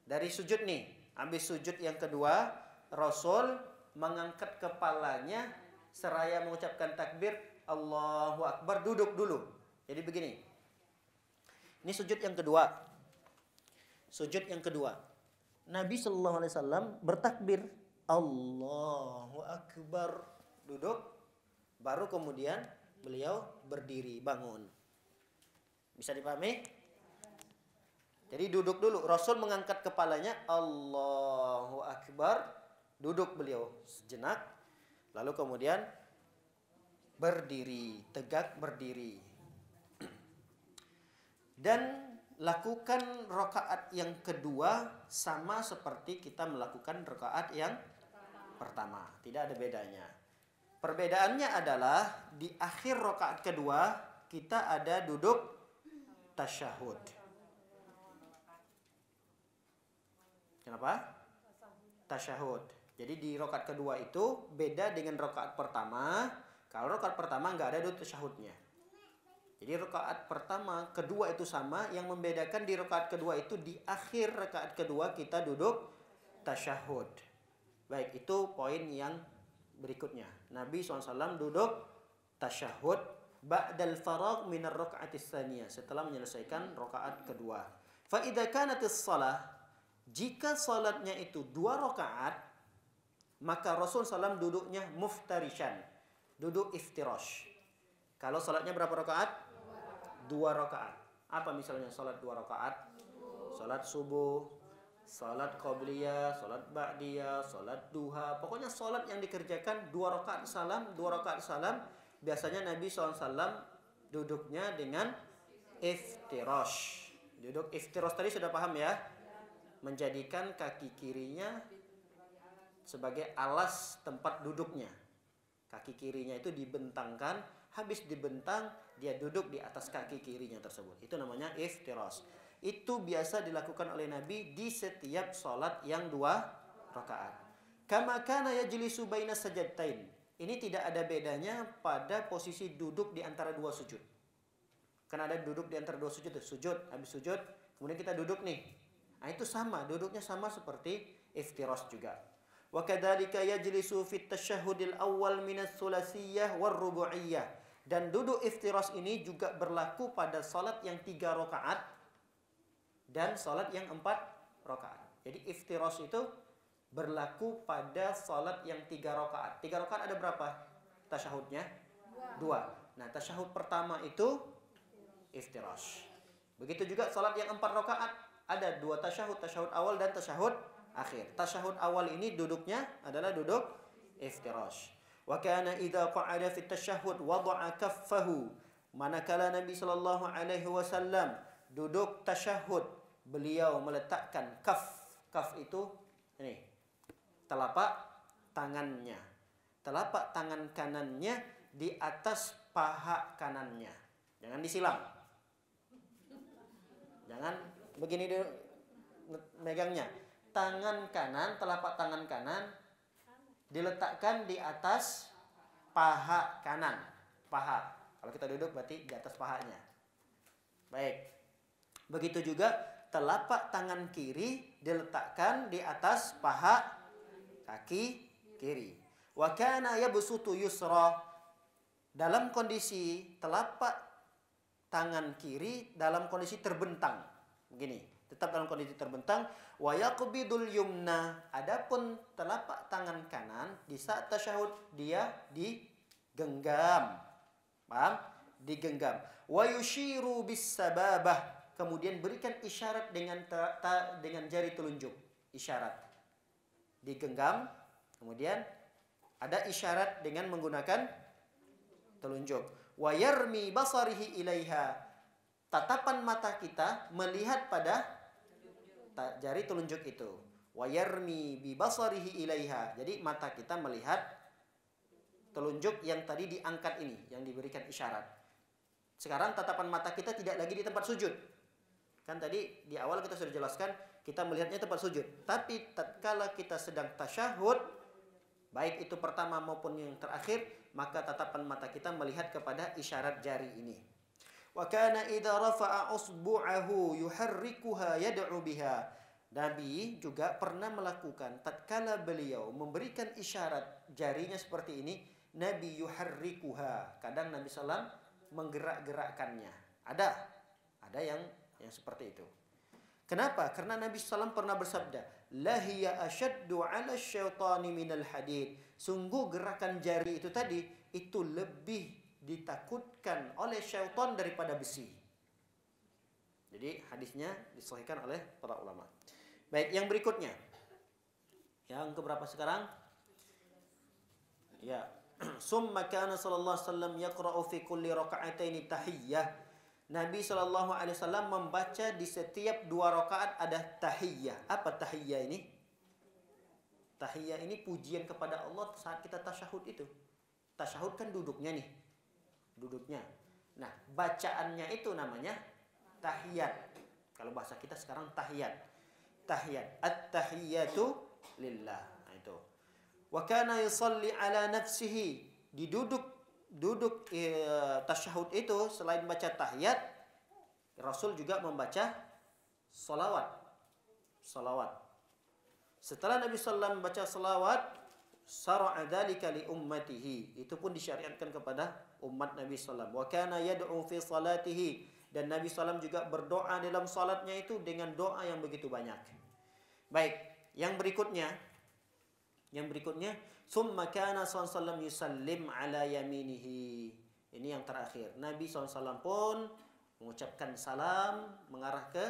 Speaker 2: Dari sujud nih. Habis sujud yang kedua, Rasul mengangkat kepalanya seraya mengucapkan takbir Allahu Akbar, duduk dulu. Jadi begini. Ini sujud yang kedua. Sujud yang kedua. Nabi sallallahu alaihi wasallam bertakbir Allahu Akbar, duduk, baru kemudian beliau berdiri, bangun. Bisa dipahami? Jadi duduk dulu. Rasul mengangkat kepalanya Allahu Akbar, duduk beliau sejenak, lalu kemudian berdiri, tegak berdiri. Dan lakukan rakaat yang kedua sama seperti kita melakukan rakaat yang pertama. Tidak ada bedanya. Perbedaannya adalah di akhir rakaat kedua kita ada duduk tasyahud. Kenapa? Tasyahud. Jadi di rakaat kedua itu beda dengan rakaat pertama. Kalau rakaat pertama nggak ada duduk tasyahudnya. Jadi rakaat pertama, kedua itu sama. Yang membedakan di rakaat kedua itu di akhir rakaat kedua kita duduk tasyahud. Baik, itu poin yang berikutnya. Nabi SAW duduk tasyahud ba'dal faragh minar raka'atis tsaniyah, setelah menyelesaikan rakaat kedua. Fa idza kanatis shalah, jika salatnya itu 2 rakaat, maka Rasul SAW duduknya muftarishan, duduk iftirash. Kalau salatnya berapa rakaat? 2 rakaat. Apa misalnya salat 2 rakaat? Salat subuh, salat qabliyah, salat ba'diyah, salat duha. Pokoknya salat yang dikerjakan 2 rakaat salam, 2 rakaat salam. Biasanya Nabi SAW duduknya dengan iftirash. Duduk iftirash tadi sudah paham ya? Menjadikan kaki kirinya sebagai alas tempat duduknya. Kaki kirinya itu dibentangkan, habis dibentang dia duduk di atas kaki kirinya tersebut. Itu namanya iftirash. Itu biasa dilakukan oleh Nabi di setiap sholat yang 2 rakaat. Kama kana yajlisu baina sajdatain. Ini tidak ada bedanya pada posisi duduk di antara 2 sujud. Karena ada duduk di antara 2 sujud, sujud, habis sujud, kemudian kita duduk nih. Nah, itu sama, duduknya sama seperti iftirash juga. Wa kadzalika yajlisu fit tasyahhudil awwal minas tsulatsiyah war rubu'iyyah. Dan duduk iftirash ini juga berlaku pada salat yang 3 rakaat dan salat yang 4 rakaat. Jadi iftirash itu berlaku pada salat yang 3 rakaat. 3 rakaat ada berapa tasyahudnya? 2. Nah, tasyahud pertama itu iftirash. Begitu juga salat yang 4 rakaat ada 2 tasyahud, tasyahud awal dan tasyahud akhir. Tasyahud awal ini duduknya adalah duduk iftirash. Wa kana idza qa'ada fi tasyahhud wada'a kaffahu. Manakala Nabi sallallahu alaihi wasallam duduk tasyahud, beliau meletakkan kaf. Kaf itu ini telapak tangannya. Telapak tangan kanannya di atas paha kanannya. Jangan disilam. Jangan begini dulu megangnya. Tangan kanan, telapak tangan kanan diletakkan di atas paha kanan. Paha. Kalau kita duduk berarti di atas pahanya. Baik. Begitu juga telapak tangan kiri diletakkan di atas paha kaki kiri. Wa kana yabsutu yusra. Dalam kondisi telapak tangan kiri dalam kondisi terbentang. Begini, tetap dalam kondisi terbentang. Wa yaqbidul yumna. Adapun telapak tangan kanan di saat tasyahud dia digenggam. Paham? Digenggam. Wa yushiru bis sababah. Kemudian berikan isyarat dengan jari telunjuk. Isyarat. Digenggam. Kemudian ada isyarat dengan menggunakan telunjuk. Wa yarmi basarihi ilaiha. Tatapan mata kita melihat pada jari telunjuk itu. Wa yarmi bi basarihi ilaiha. Jadi mata kita melihat telunjuk yang tadi diangkat ini, yang diberikan isyarat. Sekarang tatapan mata kita tidak lagi di tempat sujud. Kan tadi di awal kita sudah jelaskan kita melihatnya tempat sujud. Tapi tatkala kita sedang tasyahud, baik itu pertama maupun yang terakhir, maka tatapan mata kita melihat kepada isyarat jari ini. Wa kana idza rafa'a usbu'ahu yuharrikuha yad'u biha. Nabi juga pernah melakukan tatkala beliau memberikan isyarat jarinya seperti ini, Nabi yuharrikuha. Kadang Nabi sallam menggerak-gerakkannya. Ada yang seperti itu. Kenapa? Karena Nabi sallam pernah bersabda, la hiya ashaddu 'ala syaitani minal hadid. Sungguh gerakan jari itu tadi itu lebih ditakutkan oleh syaitan daripada besi. Jadi hadisnya disahihkan oleh para ulama. Baik, yang berikutnya. Yang keberapa sekarang? Ya. Summa kana sallallahu alaihi wasallam yaqra'u fi kulli raka'ataini tahiyyah. Nabi sallallahu alaihi wasallam membaca di setiap 2 rakaat ada tahiyyah. Apa tahiyyah ini? Tahiyyah ini pujian kepada Allah saat kita tasyahud itu. Tasyahud kan duduknya nih. Duduknya. Nah, bacaannya itu namanya tahiyat. Kalau bahasa kita sekarang tahiyat. Tahiyat. At-tahiyyatu lillah. Nah, itu. Wa kana yusalli ala nafsihi. Duduk tasyahud itu selain baca tahiyat, Rasul juga membaca salawat. Setelah Nabi sallallahu membaca salawat, syara'a dzalika li ummatihi. Itu pun disyariatkan kepada umat Nabi sallallahu. Wa kana yad'u fi salatihi. Dan Nabi sallallahu juga berdoa dalam salatnya itu dengan doa yang begitu banyak. Baik, yang berikutnya summa kana sallallahu yusallim ala yaminihi. Ini yang terakhir. Nabi SAW pun mengucapkan salam mengarah ke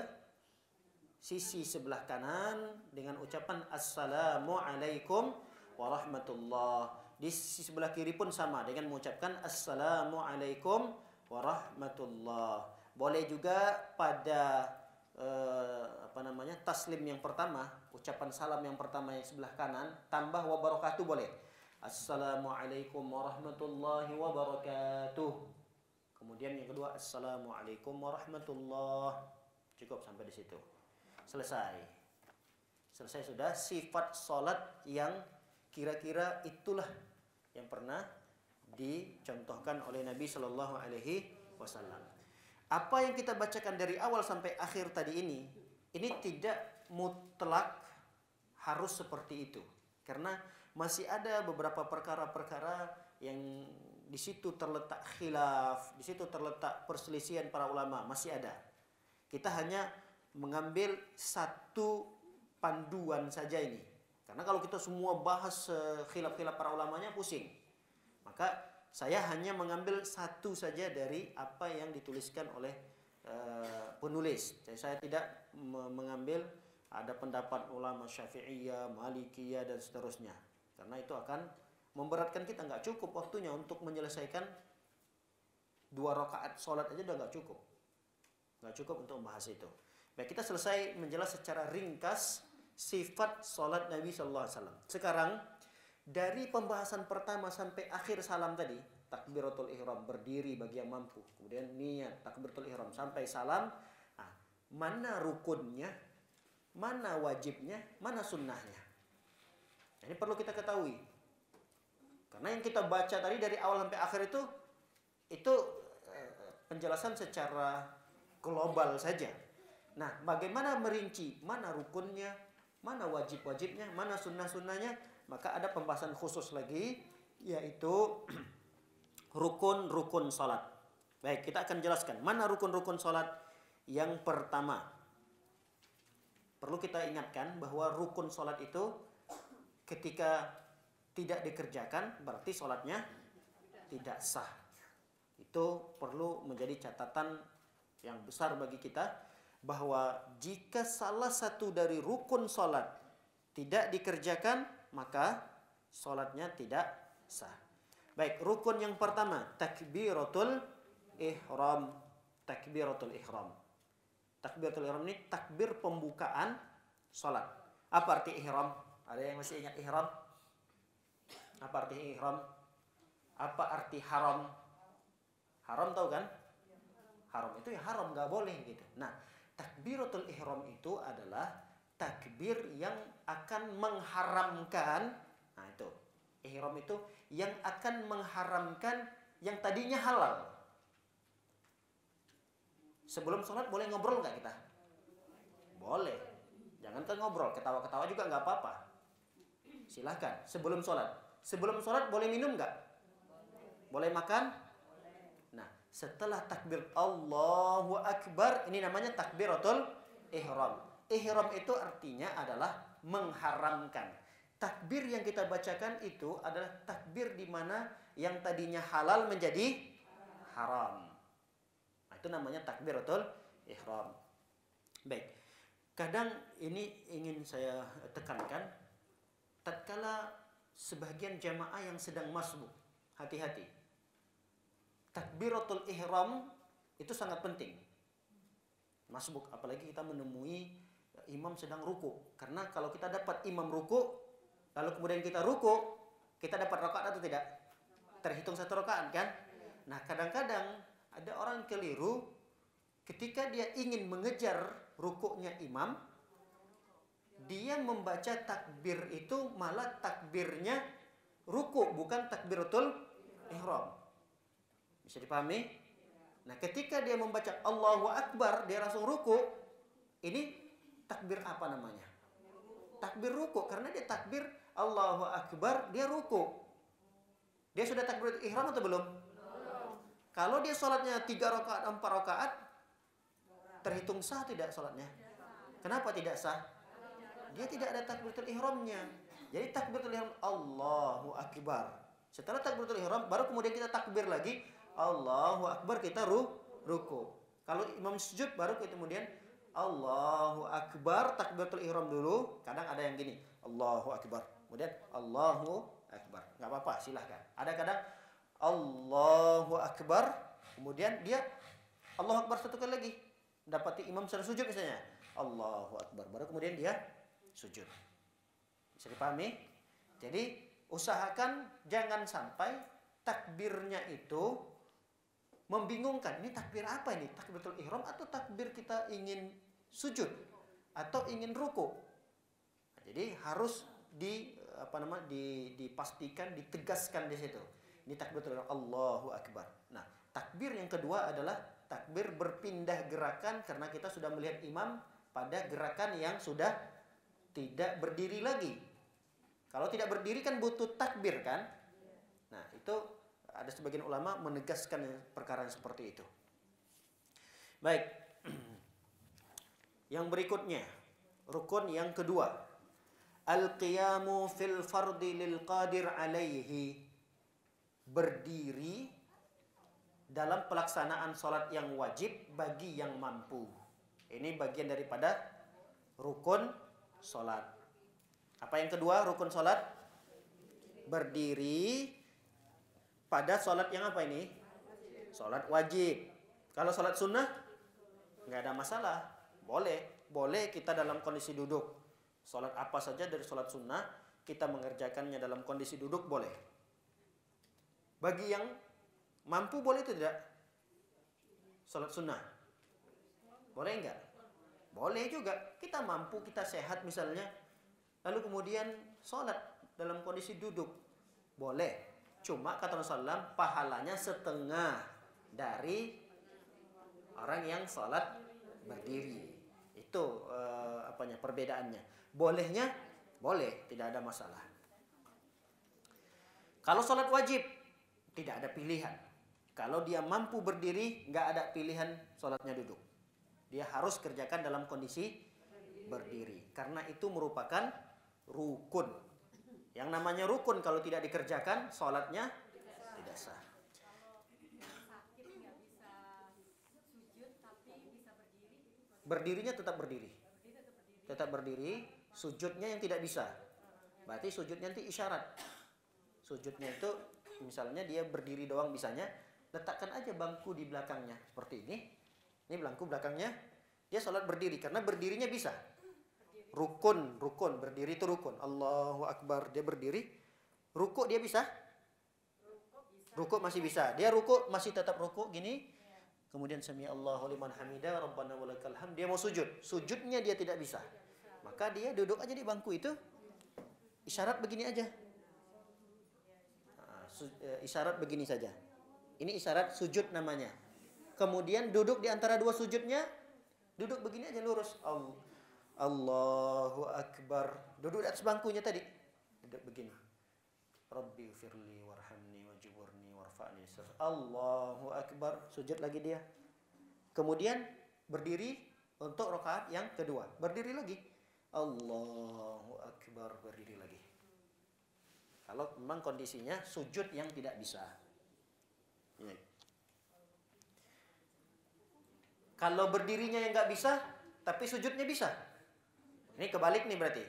Speaker 2: sisi sebelah kanan dengan ucapan assalamualaikum warahmatullah. Di sisi sebelah kiri pun sama dengan mengucapkan assalamualaikum warahmatullah. Boleh juga pada taslim yang pertama, ucapan salam yang pertama yang sebelah kanan, tambah wa barakatuh boleh. Assalamualaikum warahmatullahi wabarakatuh. Kemudian yang kedua, Assalamualaikum warahmatullahi. Cukup sampai di situ. Selesai sudah sifat salat yang kira-kira itulah yang pernah dicontohkan oleh Nabi Shallallahu Alaihi Wasallam. Apa yang kita bacakan dari awal sampai akhir tadi ini tidak mutlak harus seperti itu, karena masih ada beberapa perkara-perkara yang di situ terletak khilaf, di situ terletak perselisihan para ulama, masih ada. Kita hanya mengambil satu panduan saja ini. Karena kalau kita semua bahas khilaf-khilaf para ulamanya pusing. Maka saya hanya mengambil satu saja dari apa yang dituliskan oleh penulis. Saya tidak mengambil ada pendapat ulama Syafi'iyah, Malikiyah dan seterusnya. Karena itu akan memberatkan kita, nggak cukup waktunya untuk menyelesaikan 2 rakaat sholat aja udah nggak cukup. Nggak cukup untuk membahas itu. Baik, kita selesai menjelaskan secara ringkas sifat sholat Nabi Sallallahu Alaihi Wasallam. Sekarang dari pembahasan pertama sampai akhir salam tadi, takbiratul ihram, berdiri bagi yang mampu, kemudian niat, takbiratul ihram sampai salam. Nah, mana rukunnya, mana wajibnya, mana sunnahnya? Ini perlu kita ketahui. Karena yang kita baca tadi dari awal sampai akhir itu penjelasan secara global saja. Nah, bagaimana merinci mana rukunnya, mana wajib-wajibnya, mana sunnah-sunnahnya, maka ada pembahasan khusus lagi, yaitu rukun-rukun salat. Baik, kita akan jelaskan mana rukun-rukun salat. Yang pertama, perlu kita ingatkan bahwa rukun salat itu ketika tidak dikerjakan berarti salatnya tidak sah. Itu perlu menjadi catatan yang besar bagi kita, bahwa jika salah satu dari rukun salat tidak dikerjakan, maka salatnya tidak sah. Baik, rukun yang pertama, takbiratul ihram. Takbiratul ihram. Takbiratul ihram ini takbir pembukaan salat. Apa arti ihram? Ada yang masih ingat ihram? Apa arti ihram? Apa arti haram? Haram tahu kan? Haram itu ya haram, nggak boleh gitu. Nah, takbiratul ihram itu adalah takbir yang akan mengharamkan. Nah, itu ihram itu yang akan mengharamkan yang tadinya halal. Sebelum sholat boleh ngobrol nggak kita? Boleh. Jangan kan ngobrol, ketawa-ketawa juga nggak apa-apa. Silahkan. Sebelum sholat boleh minum nggak? Boleh makan? Nah, setelah takbir Allahu Akbar, ini namanya takbiratul ihram. Ihram itu artinya adalah mengharamkan. Takbir yang kita bacakan itu adalah takbir di mana yang tadinya halal menjadi haram. Nah, itu namanya takbiratul ihram. Baik. Kadang ini ingin saya tekankan, tatkala sebagian jamaah yang sedang masbuk, hati-hati. Takbiratul ihram itu sangat penting. Masbuk, apalagi kita menemui imam sedang ruku. Karena kalau kita dapat imam ruku, lalu kemudian kita ruku, kita dapat rakaat atau tidak? Terhitung 1 rakaat kan? Nah, kadang-kadang ada orang keliru ketika dia ingin mengejar rukuknya imam, dia membaca takbir itu malah takbirnya ruku, bukan takbiratul ihram. Bisa dipahami? Nah, ketika dia membaca Allahu Akbar, dia langsung ruku. Ini takbir apa namanya? Takbir ruku, karena dia takbir Allahu Akbar, dia ruku. Dia sudah takbir ihram atau belum? Kalau dia sholatnya 3 rakaat, 4 rakaat, terhitung sah tidak sholatnya? Kenapa tidak sah? Dia tidak ada takbiratul ihramnya. Jadi takbiratul ihram Allahu Akbar. Setelah takbiratul ihram, baru kemudian kita takbir lagi Allahu Akbar, kita ruku. Kalau imam sujud, baru kemudian Allahu Akbar, takbiratul ihram dulu. Kadang ada yang gini, Allahu Akbar, kemudian Allahu Akbar. Nggak apa-apa, silahkan. Ada kadang Allahu Akbar, kemudian dia Allahu Akbar 1 kali lagi. dapati imam sedang sujud misalnya, Allahu Akbar, baru kemudian dia sujud. Bisa dipahami? Jadi usahakan jangan sampai takbirnya itu membingungkan. Ini takbir apa ini? Takbiratul ihram atau takbir kita ingin sujud atau ingin ruku? Nah, jadi harus dipastikan, ditegaskan di situ. Ini takbiratul ihram, Allahu Akbar. Nah, takbir yang kedua adalah takbir berpindah gerakan karena kita sudah melihat imam pada gerakan yang sudah tidak berdiri lagi. Kalau tidak berdiri kan butuh takbir kan? Nah, itu ada sebagian ulama menegaskan perkara yang seperti itu. Baik. Yang berikutnya, rukun yang kedua. Al-qiyamu fil fardi lil qadir alaihi. Berdiri dalam pelaksanaan sholat yang wajib bagi yang mampu. Ini bagian daripada rukun sholat. Apa yang kedua rukun sholat? Berdiri pada sholat yang apa ini? Sholat wajib. Kalau sholat sunnah nggak ada masalah. Boleh kita dalam kondisi duduk. Sholat apa saja dari sholat sunnah kita mengerjakannya dalam kondisi duduk boleh. Bagi yang mampu boleh itu tidak? Sholat sunnah boleh enggak? Boleh juga. Kita mampu, kita sehat misalnya, lalu kemudian sholat dalam kondisi duduk boleh. Cuma kata Rasulullah SAW, pahalanya setengah dari orang yang sholat berdiri. Itu perbedaannya. Bolehnya boleh, tidak ada masalah. Kalau sholat wajib tidak ada pilihan. Kalau dia mampu berdiri, nggak ada pilihan sholatnya duduk. Dia harus kerjakan dalam kondisi berdiri. Karena itu merupakan rukun. Yang namanya rukun kalau tidak dikerjakan, sholatnya tidak sah. Berdirinya tetap berdiri. Tetap berdiri, sujudnya yang tidak bisa. Berarti sujudnya nanti isyarat. Sujudnya itu misalnya dia berdiri doang bisanya, letakkan aja bangku di belakangnya seperti ini. Ini bangku belakangnya, dia sholat berdiri karena berdirinya bisa. Rukun, berdiri itu rukun. Allahu Akbar, dia berdiri. Ruku dia bisa? Ruku masih bisa. Dia ruku masih tetap ruku gini. Kemudian sami Allahu liman hamidah, rabbana walakal hamd. Dia mau sujud, sujudnya dia tidak bisa. Maka dia duduk aja di bangku itu. Isyarat begini aja. Isyarat begini saja. Ini isyarat sujud namanya. Kemudian duduk di antara dua sujudnya, duduk begini aja lurus. Allahu Akbar. Duduk di atas bangkunya tadi. Duduk begini. Rabbi firli warhamni wajburni warfa'ni. Allahu Akbar. Sujud lagi dia. Kemudian berdiri untuk rakaat yang kedua. Berdiri lagi. Allahu Akbar. Berdiri lagi. Kalau memang kondisinya sujud yang tidak bisa. Ya. Kalau berdirinya yang nggak bisa, tapi sujudnya bisa. Ini kebalik nih berarti.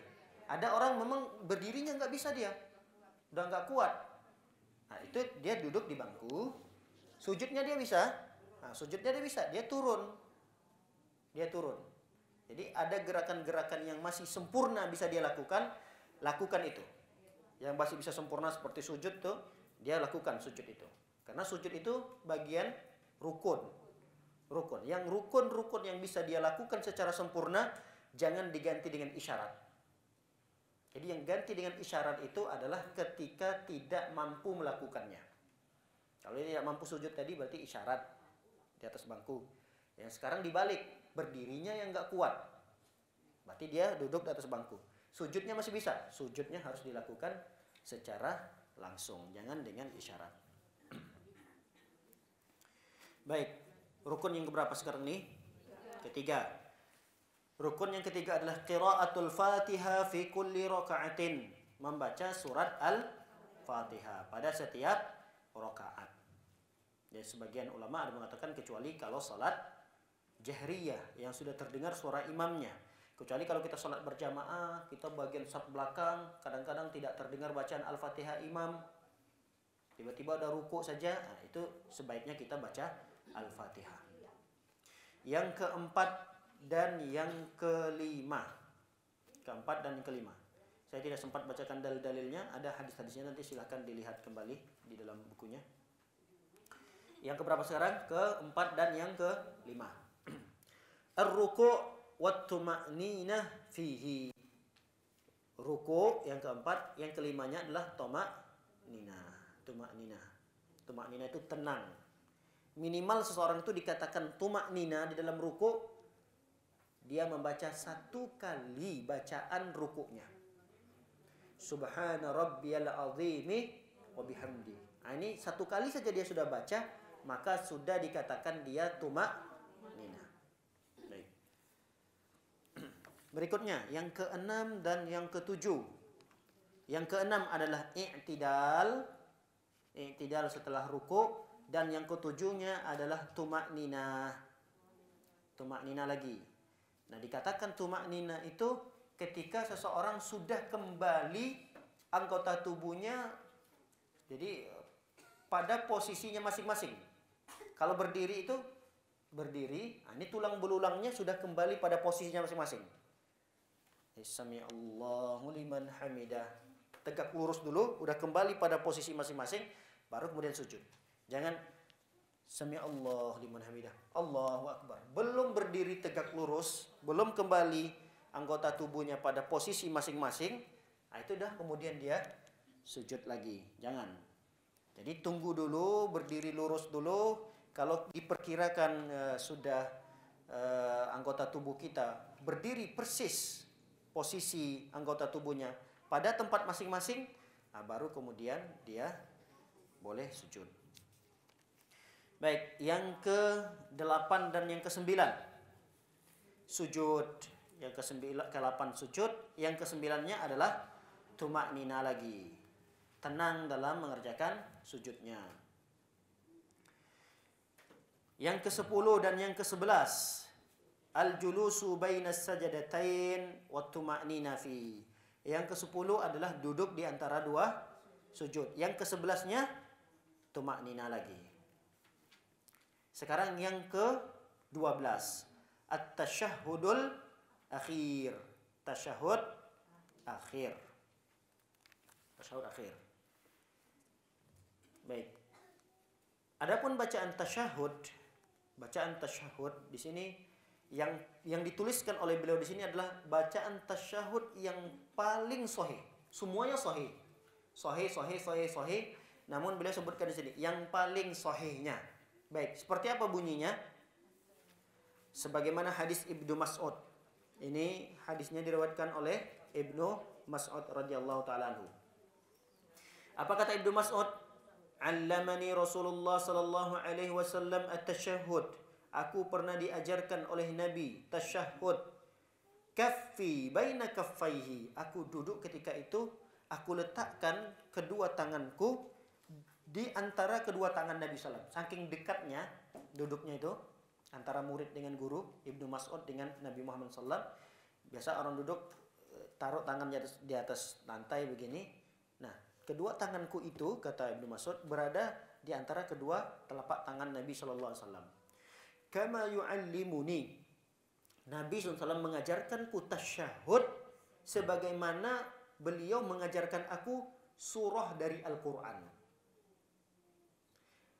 Speaker 2: Ada orang memang berdirinya nggak bisa dia. Udah nggak kuat. Nah itu dia duduk di bangku. Sujudnya dia bisa. Nah sujudnya dia bisa. Dia turun. Jadi ada gerakan-gerakan yang masih sempurna bisa dia lakukan. Lakukan itu. Yang masih bisa sempurna seperti sujud tuh. Dia lakukan sujud itu. Karena sujud itu bagian rukun. Yang rukun yang bisa dia lakukan secara sempurna jangan diganti dengan isyarat. Jadi yang ganti dengan isyarat itu adalah ketika tidak mampu melakukannya. Kalau dia tidak mampu sujud tadi berarti isyarat di atas bangku. Yang sekarang dibalik, berdirinya yang nggak kuat. Berarti dia duduk di atas bangku. Sujudnya masih bisa. Sujudnya harus dilakukan secara langsung, jangan dengan isyarat. Baik. Rukun yang keberapa sekarang nih? Ketiga. Rukun yang ketiga adalah qiraatul Fatihah fi kulli raka'atin. Membaca surat Al-Fatihah pada setiap rakaat. Jadi sebagian ulama ada mengatakan kecuali kalau salat jahriyah yang sudah terdengar suara imamnya. Kecuali kalau kita salat berjamaah, kita bagian saf belakang, kadang-kadang tidak terdengar bacaan Al-Fatihah imam. Tiba-tiba ada ruku saja, nah itu sebaiknya kita baca Al-Fatihah. yang keempat dan yang kelima. Keempat dan yang kelima. Saya tidak sempat bacakan dalil-dalilnya, ada hadis-hadisnya, nanti silahkan dilihat kembali di dalam bukunya. Yang keberapa sekarang? Keempat dan yang kelima. Ar-ruku' wat tuma'ninah fihi. Ruku' yang keempat, yang kelimanya adalah tuma'ninah. Tuma'ninah itu tenang. Minimal seseorang itu dikatakan tuma'ninah di dalam ruku', dia membaca 1 kali bacaan ruku'nya. Subhana rabbiyal azimi wa bihamdi. Nah, ini 1 kali saja dia sudah baca, maka sudah dikatakan dia tuma'ninah. Baik. Berikutnya yang ke-6 dan yang ke-7. Yang ke-6 adalah i'tidal. I'tidal setelah ruku', dan yang ke-7-nya adalah tuma'ninah. Tuma'ninah lagi. Nah, dikatakan tuma'ninah itu ketika seseorang sudah kembali anggota tubuhnya, jadi pada posisinya masing-masing. Kalau berdiri itu berdiri, nah ini tulang belulangnya sudah kembali pada posisinya masing-masing. Sami'allahu liman hamidah. Tegak lurus dulu, udah kembali pada posisi masing-masing, baru kemudian sujud. Jangan Sami'allahu liman hamidah, Allahu akbar. Belum berdiri tegak lurus, belum kembali anggota tubuhnya pada posisi masing-masing, nah itu dah kemudian dia sujud lagi. Jangan. Jadi tunggu dulu, berdiri lurus dulu. Kalau diperkirakan sudah anggota tubuh kita berdiri persis posisi anggota tubuhnya pada tempat masing-masing, nah baru kemudian dia boleh sujud. Baik, yang ke-8 dan yang ke-9 sujud. Yang ke-8 sujud, yang ke-9-nya adalah tuma'ninah lagi. Tenang dalam mengerjakan sujudnya. Yang ke-10 dan yang ke-11, al-julusu bainas sajadatain wa tuma'ninah fi. Yang ke-10 adalah duduk di antara 2 sujud. Yang ke-11-nya tuma'ninah lagi. Sekarang yang ke-12, at-tasyahhudul akhir. Tasyahud akhir. Tasyahud akhir. Baik. Adapun bacaan tasyahud di sini yang dituliskan oleh beliau di sini adalah bacaan tasyahud yang paling sahih. Semuanya sahih. Sahih. Namun beliau sebutkan di sini yang paling sahihnya. Baik, seperti apa bunyinya? Sebagaimana hadis Ibnu Mas'ud. Ini hadisnya diriwayatkan oleh Ibnu Mas'ud radhiyallahu taala anhu. Apa kata Ibnu Mas'ud? Allamani Rasulullah sallallahu alaihi wasallam at-tasyahhud. Aku pernah diajarkan oleh Nabi tasyahhud. Kaffi baina kaffaihi. Aku duduk ketika itu, aku letakkan kedua tanganku di antara kedua tangan Nabi sallallahu alaihi wasallam. Saking dekatnya duduknya itu antara murid dengan guru, Ibnu Mas'ud dengan Nabi Muhammad SAW. Biasa orang duduk taruh tangan di atas lantai begini. Nah, kedua tanganku itu, kata Ibnu Mas'ud, berada di antara kedua telapak tangan Nabi SAW. Kama yu'allimuni. Nabi SAW mengajarkanku tasyahud sebagaimana beliau mengajarkan aku surah dari Al-Quran.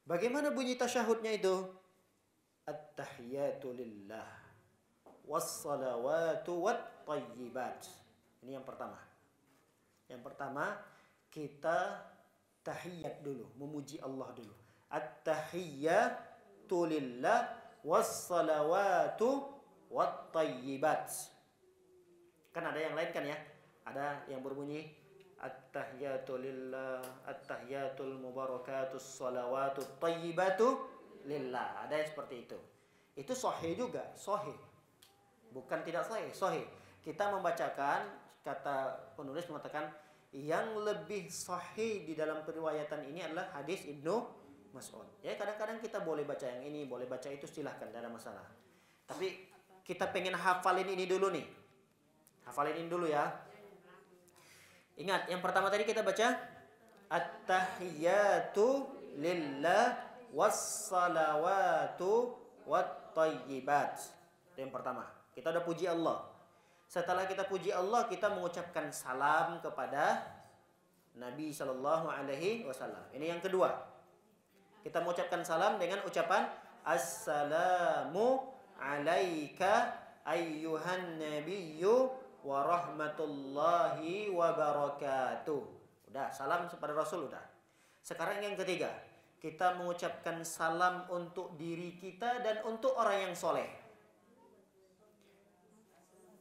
Speaker 2: Bagaimana bunyi tasyahudnya itu? At-tahiyyatu lillah was-salawatu wat-tayyibat. Ini yang pertama. Yang pertama, kita tahiyat dulu, memuji Allah dulu. At-tahiyyatu lillah was-salawatu wat-tayyibat. Kan ada yang lain kan ya? Ada yang berbunyi at-tahiyyatu lillah, at-tahiyyatul mubarakatus salawatut tayyibatu lillah. Ada yang seperti itu. Itu sahih juga, sahih. Bukan tidak sahih, sahih. Kita membacakan, kata penulis mengatakan yang lebih sahih di dalam periwayatan ini adalah hadis Ibnu Mas'ud. Ya, kadang-kadang kita boleh baca yang ini, boleh baca itu, silahkan, tidak ada masalah. Tapi kita pengen hafalin ini dulu nih. Hafalin ini dulu ya. Ingat, yang pertama tadi kita baca at-tahiyyatu lillah was-salawatu wat thayyibat. Itu yang pertama. Kita udah puji Allah. Setelah kita puji Allah, kita mengucapkan salam kepada Nabi Shallallahu Alaihi Wasallam. Ini yang kedua. Kita mengucapkan salam dengan ucapan Assalamu alaika ayyuhan nabiyyu wa rahmatullahi wa barakatuh. Udah, salam kepada Rasul udah. Sekarang yang ketiga, kita mengucapkan salam untuk diri kita dan untuk orang yang soleh.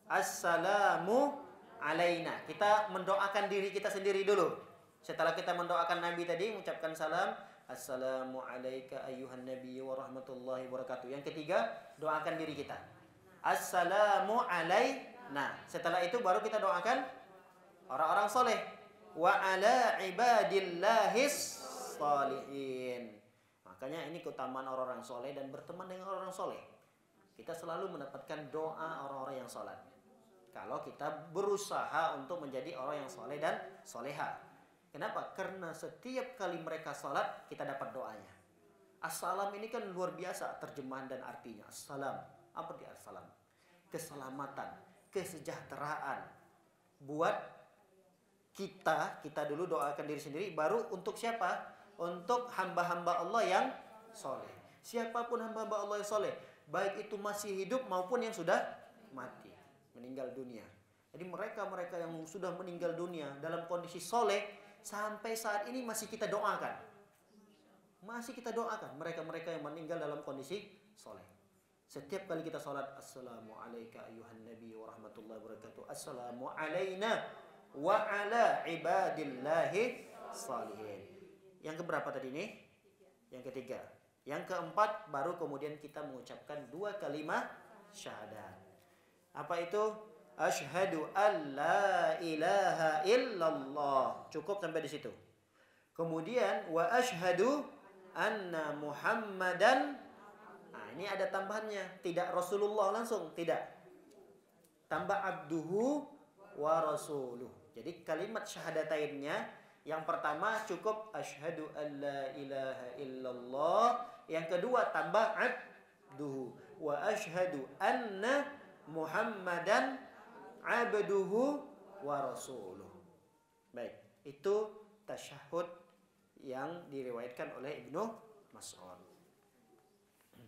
Speaker 2: Assalamu alaina. Kita mendoakan diri kita sendiri dulu. Setelah kita mendoakan Nabi tadi, mengucapkan salam. Assalamu alaika ayyuhan nabiyyu wa rahmatullahi wa barakatuh. Yang ketiga, doakan diri kita. Assalamu alaina. Setelah itu baru kita doakan orang-orang soleh. Wa ala ibadillahis salihin. Makanya ini keutamaan orang-orang soleh dan berteman dengan orang-orang soleh. Kita selalu mendapatkan doa orang-orang yang sholat. Kalau kita berusaha untuk menjadi orang yang soleh dan soleha. Kenapa? Karena setiap kali mereka sholat, kita dapat doanya. Assalam ini kan luar biasa terjemahan dan artinya. Assalam. Apa dia assalam? Keselamatan, kesejahteraan. Buat kita dulu doakan diri sendiri. Baru untuk siapa? Untuk hamba-hamba Allah yang soleh. Siapapun hamba-hamba Allah yang soleh. Baik itu masih hidup maupun yang sudah mati. Meninggal dunia. Jadi mereka-mereka yang sudah meninggal dunia dalam kondisi soleh, sampai saat ini masih kita doakan. Masih kita doakan mereka-mereka yang meninggal dalam kondisi soleh. Setiap kali kita sholat, Assalamu alaika ayyuhan nabi wa rahmatullahi wa barakatuh. Assalamu alaina wa ala ibadillahi salihin. Yang keberapa tadi nih? Yang ketiga. Yang keempat, baru kemudian kita mengucapkan dua kalimat syahadat. Apa itu? Asyhadu an la ilaha illallah. Cukup sampai di situ. Kemudian wa asyhadu anna Muhammadan. Nah, ini ada tambahannya. Tidak Rasulullah langsung, tidak. Tambah abduhu wa rasuluh. Jadi kalimat syahadatainnya yang pertama cukup asyhadu an la ilaha illallah. Yang kedua tambah abduhu wa asyhadu anna Muhammadan abduhu wa rasuluh. Baik, itu tasyahud yang diriwayatkan oleh Ibnu Mas'ud.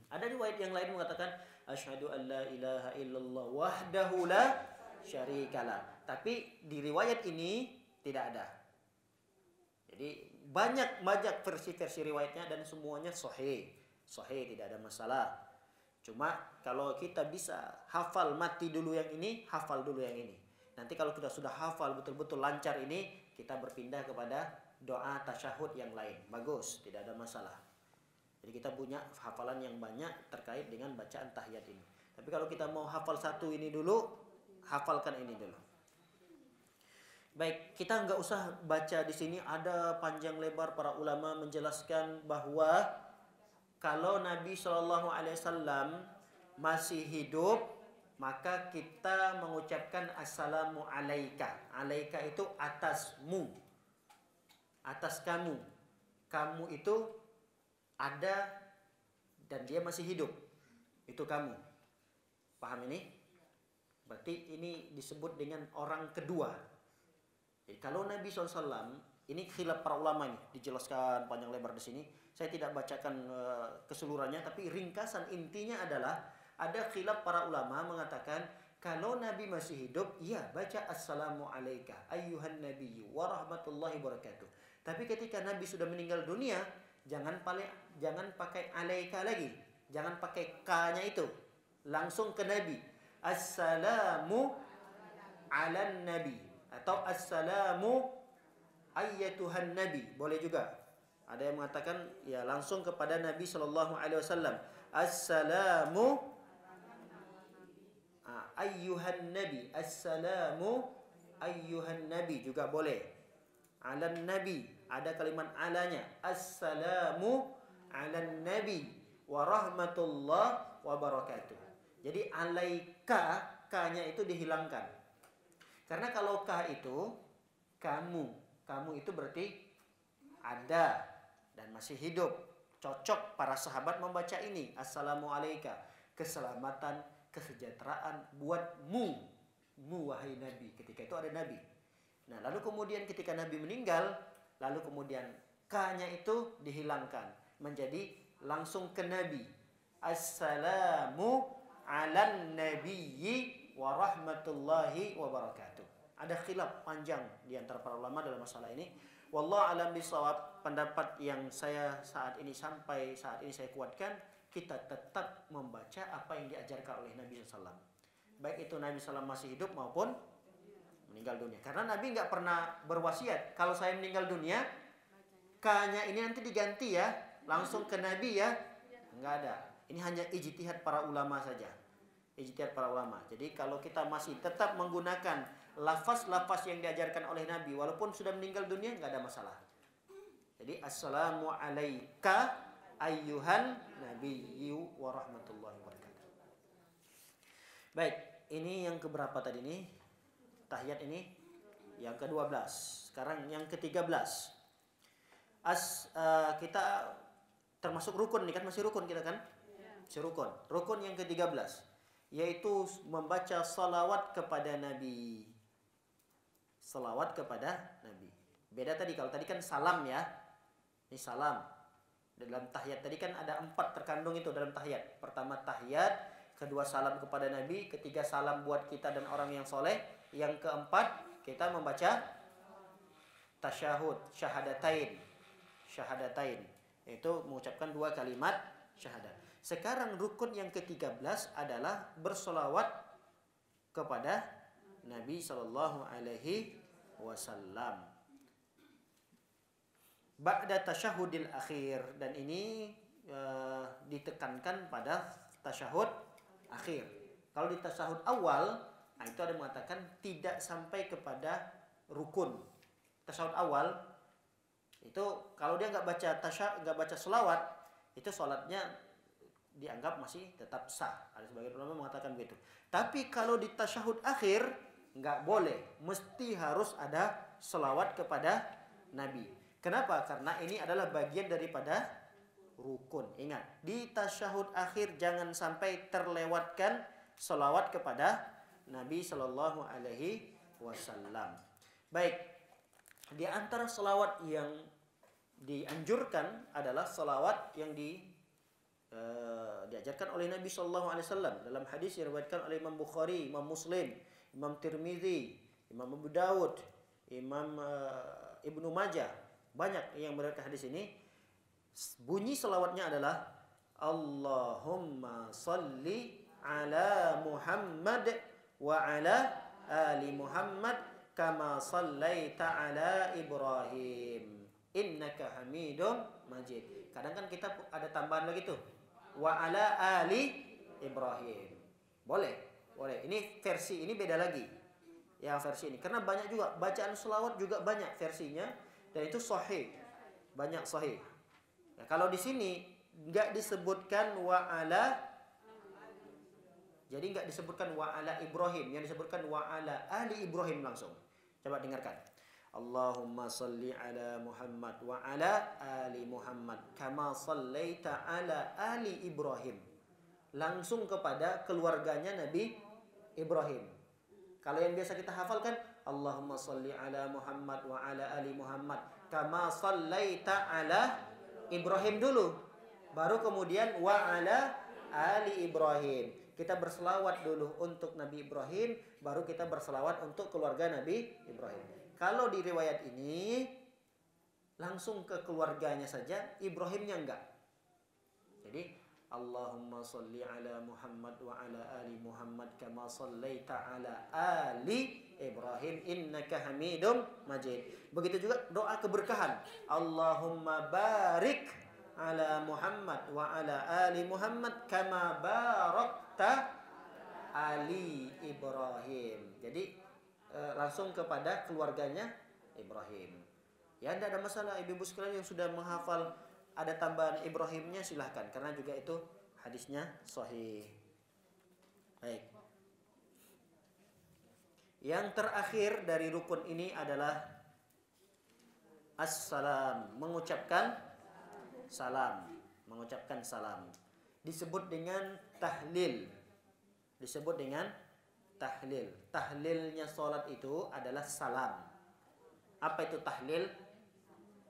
Speaker 2: Ada riwayat yang lain mengatakan asyhadu an la ilaha illallah wahdahu la syarikalah. Tapi di riwayat ini tidak ada. Jadi banyak versi-versi riwayatnya dan semuanya sahih. Sahih, tidak ada masalah. Cuma kalau kita bisa hafal mati dulu yang ini, hafal dulu yang ini. Nanti kalau kita sudah hafal betul-betul lancar ini, kita berpindah kepada doa tasyahud yang lain. Bagus, tidak ada masalah. Jadi kita punya hafalan yang banyak terkait dengan bacaan tahiyat ini. Tapi kalau kita mau hafal satu ini dulu, hafalkan ini dulu. Baik, kita nggak usah baca di sini. Ada panjang lebar para ulama menjelaskan bahwa kalau Nabi SAW masih hidup, maka kita mengucapkan assalamu alaika. Alaika itu atasmu, atas kamu. Kamu itu ada dan dia masih hidup. Itu kamu. Paham ini? Berarti ini disebut dengan orang kedua. Jadi kalau Nabi SAW, ini khilaf para ulama ini, dijelaskan panjang lebar di sini. Saya tidak bacakan keseluruhannya, tapi ringkasan intinya adalah ada khilaf para ulama mengatakan kalau Nabi masih hidup, iya baca assalamu alaika ayyuhan nabiyyu wa rahmatullahi wabarakatuh. Tapi ketika Nabi sudah meninggal dunia, jangan pakai alaika lagi, jangan pakai k-nya itu, langsung ke Nabi. Assalamu ala nabi atau assalamu ayyatuhan nabi, boleh juga. Ada yang mengatakan ya langsung kepada Nabi SAW. Assalamu ayyuhan nabi. Assalamu ayyuhan nabi juga boleh. Alan nabi, ada kalimat alanya. Assalamu alan nabi wa rahmatullah wa barakatuh. Jadi alaika, k-nya itu dihilangkan. Karena kalau k itu kamu itu berarti ada dan masih hidup. Cocok para sahabat membaca ini. Assalamu alaika. keselamatan, kesejahteraan buatmu, wahai Nabi. Ketika itu ada Nabi. Nah, lalu kemudian ketika Nabi meninggal, lalu kemudian K-nya itu dihilangkan menjadi langsung ke Nabi. Assalamu ala nabiyyi wa rahmatullahi wa barakatuh. Ada khilaf panjang di antara para ulama dalam masalah ini. Wallahu alam bisawab. Pendapat yang saat ini saya kuatkan, kita tetap membaca apa yang diajarkan oleh Nabi SAW. Baik itu Nabi SAW masih hidup maupun meninggal dunia. Karena Nabi nggak pernah berwasiat, kalau saya meninggal dunia, K-nya ini nanti diganti ya, langsung ke Nabi ya. Nggak ada. Ini hanya ijtihad para ulama saja. Ijtihad para ulama. Jadi kalau kita masih tetap menggunakan lafaz-lafaz yang diajarkan oleh Nabi, walaupun sudah meninggal dunia, nggak ada masalah. Jadi assalamu alaika ayyuhan nabiyyu wa rahmatullahi wabarakatuh. Baik, ini yang keberapa tadi nih? Tahiyat ini yang ke-12. Sekarang yang ke-13. Kita termasuk rukun nih kan, masih rukun kita kan? Masih rukun. Rukun yang ke-13 yaitu membaca salawat kepada Nabi. Salawat kepada Nabi. Beda tadi, kalau tadi kan salam ya. Ini salam. Dalam tahiyat tadi kan ada 4 terkandung itu dalam tahiyat. Pertama tahiyat, kedua salam kepada Nabi, ketiga salam buat kita dan orang yang soleh, yang keempat kita membaca tasyahud, syahadatain, yaitu mengucapkan 2 kalimat syahadat. Sekarang rukun yang ke-13 adalah bersolawat kepada Nabi Sallallahu Alaihi Wasallam ba'da tasyahudil akhir, dan ini ditekankan pada tasyahud akhir. Kalau di tasyahud awal, nah itu ada mengatakan tidak sampai kepada rukun. Tasyahud awal itu kalau dia nggak baca selawat, itu sholatnya dianggap masih tetap sah. Ada sebagian ulama mengatakan begitu. Tapi kalau di tasyahud akhir nggak boleh, mesti harus ada selawat kepada Nabi. Kenapa? Karena ini adalah bagian daripada rukun. Ingat, di tasyahud akhir jangan sampai terlewatkan selawat kepada Nabi Sallallahu Alaihi Wasallam. Baik, di antara selawat yang dianjurkan adalah selawat yang diajarkan oleh Nabi Sallallahu Alaihi Wasallam dalam hadis yang diriwayatkan oleh Imam Bukhari, Imam Muslim, Imam Tirmizi, Imam Abu Dawud, Imam Ibnu Majah. Banyak yang meriwayatkan hadis ini. Bunyi selawatnya adalah Allahumma salli ala Muhammad wa ala ali Muhammad kama sallaita ala Ibrahim innaka Hamidum Majid. Kadang kan kita ada tambahan lagi tuh, wa ala ali Ibrahim. Boleh. Ini versi ini beda lagi. Yang versi ini karena banyak juga bacaan selawat juga banyak versinya. Dan itu sahih, banyak sahih. Nah, kalau di sini nggak disebutkan wa'ala, jadi nggak disebutkan wa'ala Ibrahim, yang disebutkan wa'ala ali Ibrahim langsung. Coba dengarkan. Allahumma salli ala Muhammad wa ala ali Muhammad kama sallaita ala ali Ibrahim. Langsung kepada keluarganya Nabi Ibrahim. Kalau yang biasa kita hafalkan Allahumma salli ala Muhammad wa ala ali Muhammad kama sallaita ala Ibrahim dulu, baru kemudian wa ala ali Ibrahim. Kita berselawat dulu untuk Nabi Ibrahim, baru kita berselawat untuk keluarga Nabi Ibrahim. Kalau di riwayat ini langsung ke keluarganya saja, Ibrahimnya enggak. Jadi Allahumma salli ala Muhammad wa ala ali Muhammad kama sallaita ala ali Ibrahim innaka Hamidum Majid. Begitu juga doa keberkahan. Allahumma barik ala Muhammad wa ala ali Muhammad kama barakta ali Ibrahim. Jadi langsung kepada keluarganya Ibrahim. Ya, tidak ada masalah ibu-ibu sekalian yang sudah menghafal ada tambahan Ibrahimnya silahkan, karena juga itu hadisnya sahih. Baik. Yang terakhir dari rukun ini adalah assalam, mengucapkan salam. disebut dengan tahlil. Disebut dengan tahlil. Tahlilnya salat itu adalah salam. Apa itu tahlil?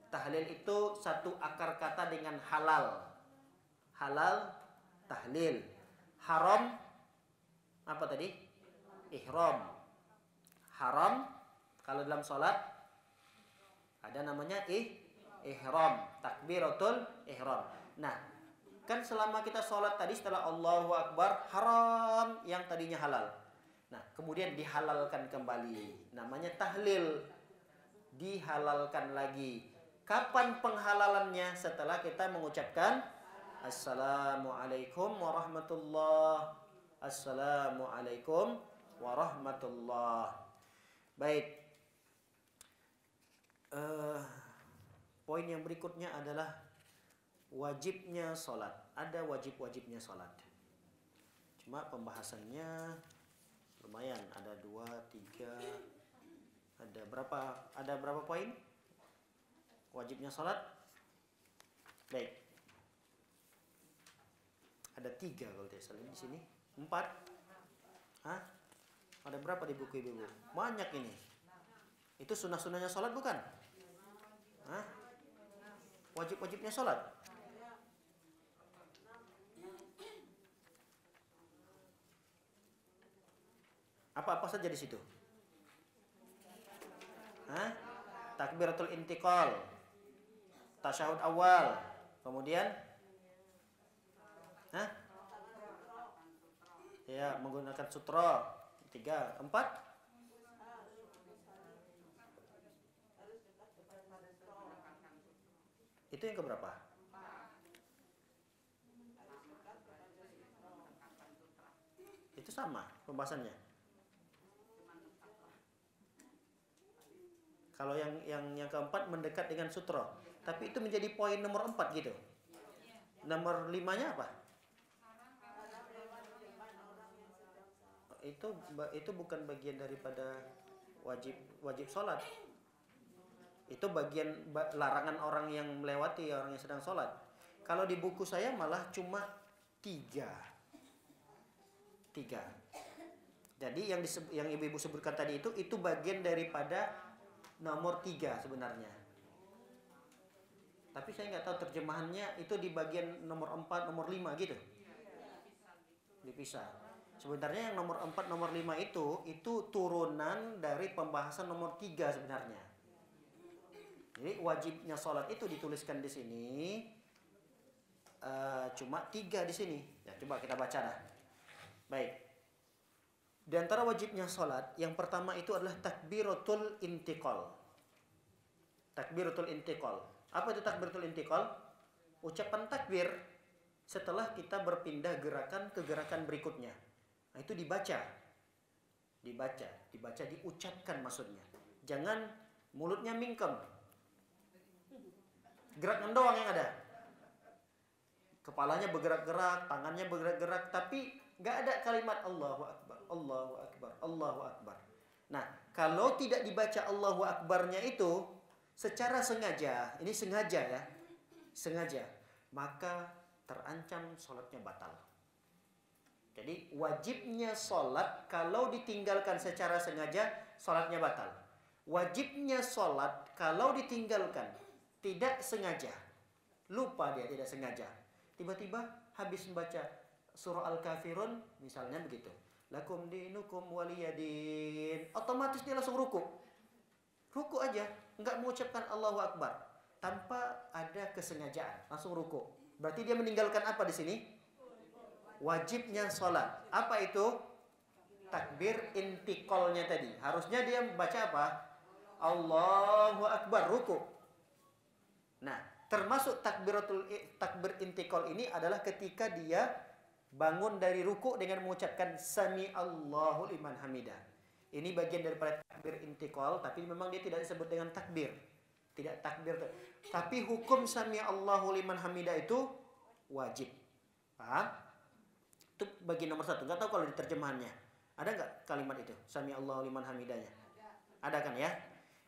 Speaker 2: Tahlil itu satu akar kata dengan halal. Halal, tahlil. Haram, apa tadi? Ihram. Haram, kalau dalam salat ada namanya ihram, takbiratul ihram. Nah, kan selama kita sholat tadi setelah Allahu Akbar, haram yang tadinya halal. Nah, kemudian dihalalkan kembali. Namanya tahlil. Dihalalkan lagi. Kapan penghalalannya? Setelah kita mengucapkan Assalamualaikum warahmatullah. Assalamualaikum warahmatullah. Baik. Poin yang berikutnya adalah wajibnya sholat. Ada wajib-wajibnya sholat. Cuma pembahasannya lumayan. Ada 2, 3. Ada berapa poin? Wajibnya sholat. Baik. Ada 3 kalau tidak salah di sini. 4. Hah? Ada berapa di buku ibu? Banyak ini. Itu sunnah-sunnahnya sholat bukan? Hah? Wajib-wajibnya sholat. Apa-apa saja di situ? Hah? Takbiratul intiqal, tasyahud awal, kemudian ya, menggunakan sutra. 3, 4. Itu yang keberapa? Itu sama pembahasannya. Kalau yang keempat mendekat dengan sutra, tapi itu menjadi poin nomor 4 gitu. Nomor 5-nya apa? Itu bukan bagian daripada wajib sholat. Itu bagian larangan orang yang melewati, orang yang sedang sholat. Kalau di buku saya malah cuma 3. Jadi yang ibu-ibu sebutkan tadi itu bagian daripada nomor 3 sebenarnya. Tapi saya nggak tahu terjemahannya itu di bagian nomor 4, nomor 5 gitu. Dipisah. Sebenarnya yang nomor 4, nomor 5 itu turunan dari pembahasan nomor 3 sebenarnya. Jadi wajibnya sholat itu dituliskan di sini cuma 3 di sini. Ya, coba kita baca dah. Baik. Di antara wajibnya sholat, yang pertama itu adalah takbiratul intiqal. Takbiratul intiqal. Apa itu takbiratul intiqal? Ucapan takbir setelah kita berpindah gerakan ke gerakan berikutnya. Nah, itu dibaca, diucapkan maksudnya. Jangan mulutnya mingkem. Gerakan doang yang ada. Kepalanya bergerak-gerak, tangannya bergerak-gerak, tapi nggak ada kalimat Allahu Akbar, Allahu Akbar, Allahu Akbar. Nah, kalau tidak dibaca Allahu Akbarnya itu secara sengaja, ini sengaja ya, sengaja, maka terancam sholatnya batal. Jadi wajibnya sholat kalau ditinggalkan secara sengaja, sholatnya batal. Wajibnya sholat kalau ditinggalkan tidak sengaja, lupa dia tidak sengaja, tiba-tiba habis membaca surah Al-Kafirun misalnya begitu, lakum dinukum waliyadin, otomatis dia langsung ruku aja, nggak mengucapkan Allahu Akbar tanpa ada kesengajaan, langsung ruku. Berarti dia meninggalkan apa di sini? Wajibnya sholat. Apa itu? Takbir intiqalnya tadi. Harusnya dia baca apa? Allahu Akbar, ruku. Nah, termasuk takbir intiqal ini adalah ketika dia bangun dari ruku dengan mengucapkan Sami Allahu liman hamidah. Ini bagian daripada takbir intiqal, tapi memang dia tidak disebut dengan takbir. Tidak takbir. Tapi hukum Sami Allahu liman hamidah itu wajib. Paham? Itu bagian nomor 1. Nggak tahu kalau di terjemahannya. Ada nggak kalimat itu? Sami Allahu liman hamidahnya. Ada kan ya?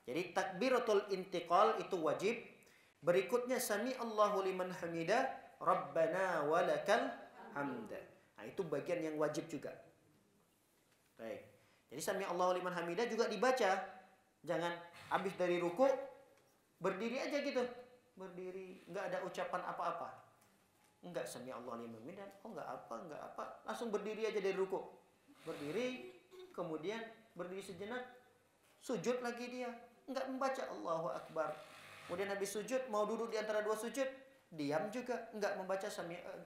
Speaker 2: Jadi takbiratul intiqal itu wajib. Berikutnya Sami Allahu liman hamidah, Rabbana walakal hamda. Nah, itu bagian yang wajib juga. Baik. Jadi sami Allahu liman hamidah juga dibaca. Jangan habis dari ruku berdiri aja gitu. Berdiri, enggak ada ucapan apa-apa. Enggak sami Allahu liman hamidah. Oh, enggak apa. Langsung berdiri aja dari ruku. Berdiri, kemudian berdiri sejenak, sujud lagi dia. Enggak membaca Allahu Akbar. Kemudian habis sujud, mau duduk di antara dua sujud, diam juga, enggak membaca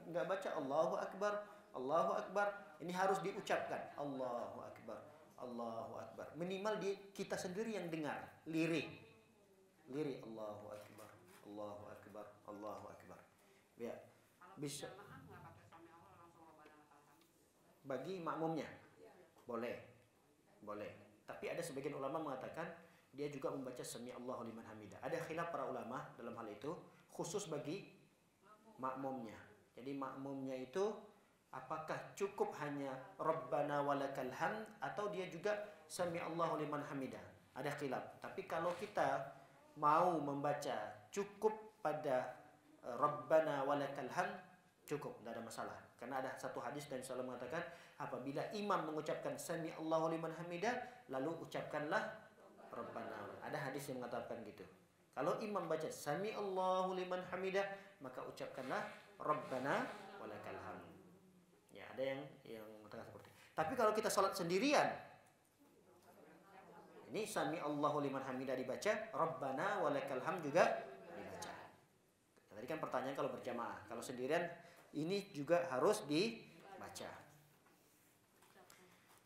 Speaker 2: enggak baca Allahu Akbar, Allahu Akbar. Ini harus diucapkan Allahu Akbar, Allahu Akbar. Minimal kita sendiri yang dengar, lirik Allahu Akbar, Allahu Akbar, Allahu Akbar. Ya, bisa bagi makmumnya. Boleh. Tapi ada sebagian ulama mengatakan dia juga membaca sami Allahu liman hamidah. Ada khilaf para ulama dalam hal itu, khusus bagi makmumnya. Jadi makmumnya itu apakah cukup hanya Rabbana walakal hamd atau dia juga sami Allahu liman hamidah. Ada khilaf. Tapi kalau kita mau membaca cukup pada Rabbana walakal hamd, cukup, tidak ada masalah. Karena ada satu hadis dan Rasulullah mengatakan apabila imam mengucapkan sami Allahu liman hamidah, lalu ucapkanlah Rabbana. Ada hadis yang mengatakan gitu. Kalau imam baca sami Allahu liman hamidah, maka ucapkanlah Rabbana walakal hamd. Ya, ada yang mengatakan seperti itu. Tapi kalau kita salat sendirian, ini sami Allahu liman hamidah dibaca, Rabbana walakal hamd juga dibaca. Nah, tadi kan pertanyaan kalau berjamaah. Kalau sendirian ini juga harus dibaca.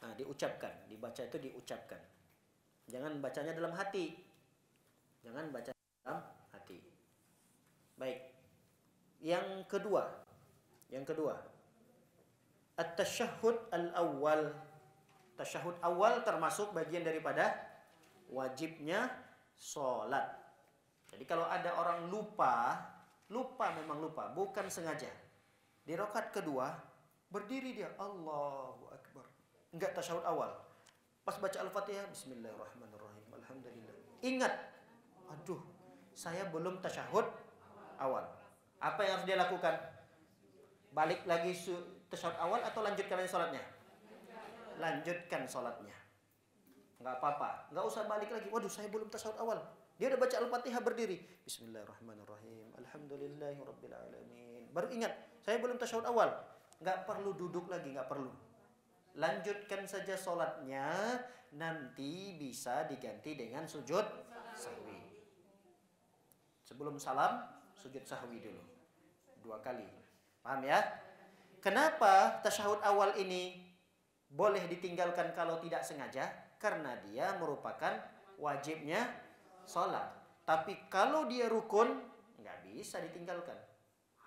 Speaker 2: Nah, diucapkan, dibaca itu diucapkan. Jangan bacanya dalam hati. Jangan baca dalam hati. Baik. Yang kedua. At-tasyahhud al-awwal. Tasyahud awal termasuk bagian daripada wajibnya sholat. Jadi kalau ada orang lupa memang lupa, bukan sengaja. Di rakaat kedua berdiri dia, Allahu Akbar. Enggak tasyahud awal. Pas baca Al-Fatihah, bismillahirrahmanirrahim, alhamdulillah. Ingat, aduh, saya belum tasyahud awal. Apa yang harus dia lakukan? Balik lagi tasyahud awal atau lanjutkan lagi sholatnya? Lanjutkan sholatnya. Enggak apa-apa, enggak usah balik lagi. Waduh, saya belum tasyahud awal. Dia udah baca Al-Fatihah berdiri. Bismillahirrahmanirrahim, alhamdulillahirabbil alamin. Baru ingat, saya belum tasyahud awal. Enggak perlu duduk lagi, enggak perlu. Lanjutkan saja sholatnya, nanti bisa diganti dengan sujud sahwi. Sebelum salam, sujud sahwi dulu 2 kali. Paham ya? Kenapa tasyahud awal ini boleh ditinggalkan kalau tidak sengaja? Karena dia merupakan wajibnya sholat. Tapi kalau dia rukun, nggak bisa ditinggalkan.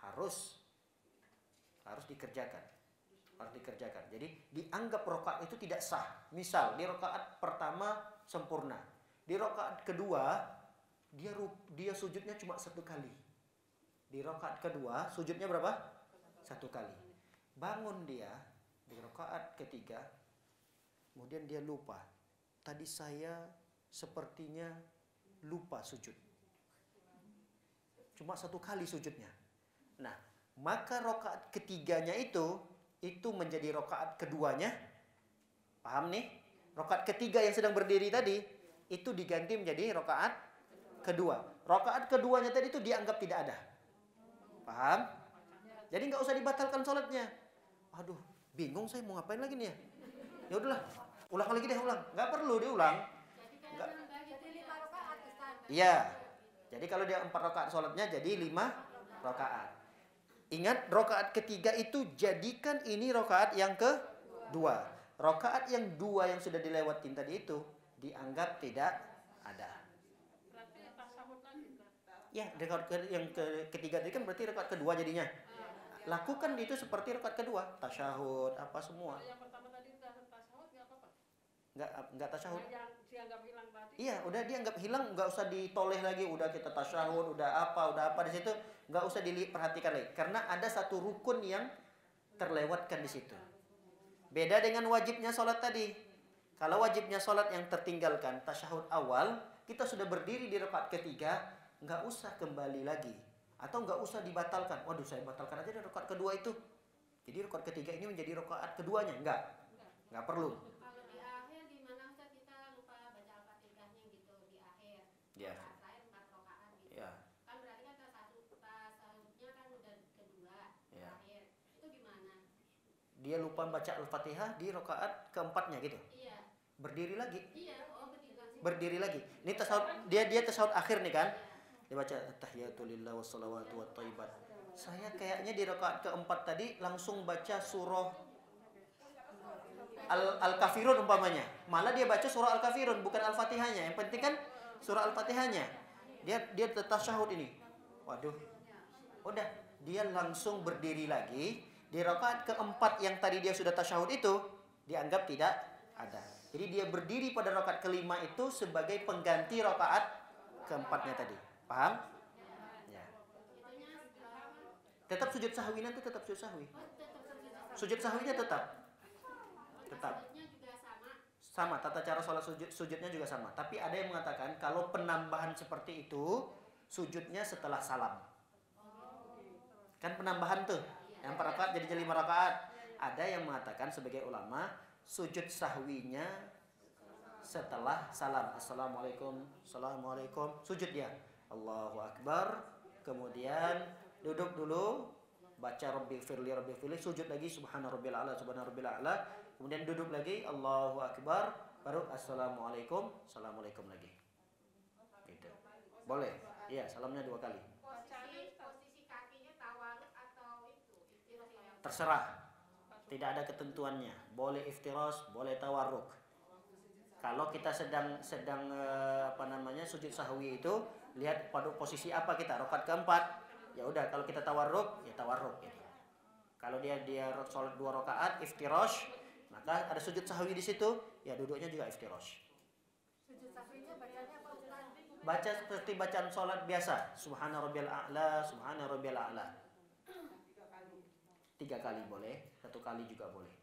Speaker 2: Harus dikerjakan. Jadi dianggap rakaat itu tidak sah. Misal di rakaat pertama sempurna, di rakaat kedua dia sujudnya cuma 1 kali. Di rakaat kedua sujudnya berapa? 1 kali. Bangun dia di rakaat ketiga, kemudian dia lupa. Tadi saya sepertinya lupa sujud. Cuma 1 kali sujudnya. Nah, maka rakaat ketiganya itu menjadi rakaat keduanya. Paham nih? Rakaat ketiga yang sedang berdiri tadi itu diganti menjadi rakaat kedua. Rakaat keduanya tadi itu dianggap tidak ada. Paham? Jadi nggak usah dibatalkan sholatnya. Aduh, bingung saya mau ngapain lagi nih ya. Ya udahlah, ulang lagi deh, ulang. Nggak perlu diulang. Nggak. Iya. Jadi kalau dia 4 rakaat sholatnya jadi 5 rakaat. Ingat, rakaat ketiga itu jadikan ini rakaat yang kedua. Rakaat yang 2 yang sudah dilewatin tadi itu dianggap tidak ada.
Speaker 3: Berarti tasawuf lagi.
Speaker 2: Ya, rakaat yang ketiga tadi kan berarti rakaat kedua jadinya. Lakukan itu seperti rakaat kedua, tasyahud apa semua.
Speaker 3: Yang pertama tadi tasawuf nggak apa-apa.
Speaker 2: Enggak tasyahud.
Speaker 3: Yang dianggap hilang tadi.
Speaker 2: Iya, udah dianggap hilang, enggak usah ditoleh lagi, udah kita tasyahud, udah apa di situ, enggak usah diperhatikan lagi karena ada satu rukun yang terlewatkan di situ. Beda dengan wajibnya sholat tadi. Kalau wajibnya sholat yang tertinggalkan tasyahud awal, kita sudah berdiri di rakaat ketiga, enggak usah kembali lagi atau enggak usah dibatalkan. Waduh, saya batalkan aja di rakaat kedua itu. Jadi rakaat ketiga ini menjadi rakaat keduanya, enggak perlu.
Speaker 4: Kalau di akhir gimana Ustaz, kita lupa baca Al-Fatihahnya gitu di akhir.
Speaker 2: Ya.
Speaker 4: Rakaat terakhir 4 rakaat gitu.
Speaker 2: Ya.
Speaker 4: Kan berarti kan tasawufnya kan udah kedua,
Speaker 2: Ya.
Speaker 4: terakhir. Itu gimana?
Speaker 2: Dia lupa baca Al-Fatihah di rakaat keempatnya gitu.
Speaker 4: Iya.
Speaker 2: Berdiri lagi.
Speaker 4: Iya, oh ketiga.
Speaker 2: Berdiri lagi. Ini tasawuf, dia tasawuf akhir nih kan. Dia baca tahiyatulillah wassalawatu wattayyibat. Saya kayaknya di rakaat keempat tadi langsung baca surah Al-Kafirun umpamanya. Malah dia baca surah Al-Kafirun bukan Al-Fatihahnya. Yang penting kan surah Al-Fatihahnya. Dia tasyahud ini. Waduh. Udah, dia langsung berdiri lagi. Di rakaat keempat yang tadi dia sudah tasyahud itu dianggap tidak ada. Jadi dia berdiri pada rakaat kelima itu sebagai pengganti rakaat keempatnya tadi. Paham? Ya. Tetap sujud sahwi nanti tetap sujud sahwi. Sujud sahwinya tetap.
Speaker 4: Sujudnya juga sama.
Speaker 2: Sama, tata cara sholat sujudnya juga sama. Tapi ada yang mengatakan kalau penambahan seperti itu sujudnya setelah salam. Kan penambahan tuh. Yang 4 rakaat jadi 5 rakaat. Ada yang mengatakan sebagai ulama sujud sahwinya setelah salam. Assalamualaikum, assalamualaikum. Sujud ya. Allahu Akbar. Kemudian duduk dulu, baca Rabbighfirli, sujud lagi subhana rabbil a'la, subhana rabbil a'la. Kemudian duduk lagi, Allahu Akbar, baru assalamualaikum, assalamualaikum lagi. Gitu. Boleh. Iya, salamnya 2 kali.
Speaker 4: Posisi kakinya tawaruk atau itu iftirash?
Speaker 2: Terserah. Tidak ada ketentuannya. Boleh iftiras, boleh tawarruk. Kalau kita sedang sujud sahwi itu, lihat pada posisi apa kita, rakaat keempat. Ya udah, kalau kita tawarruk, ya tawarruk gitu. Kalau dia sholat 2 rakaat iftirash, maka ada sujud sahwi di situ, ya duduknya juga iftirash.
Speaker 4: Sujud sahwinya bacanya apa Ustaz?
Speaker 2: Baca seperti bacaan sholat biasa, subhana rabbiyal a'la, subhana rabbiyal a'la. 3 kali boleh, 1 kali juga boleh.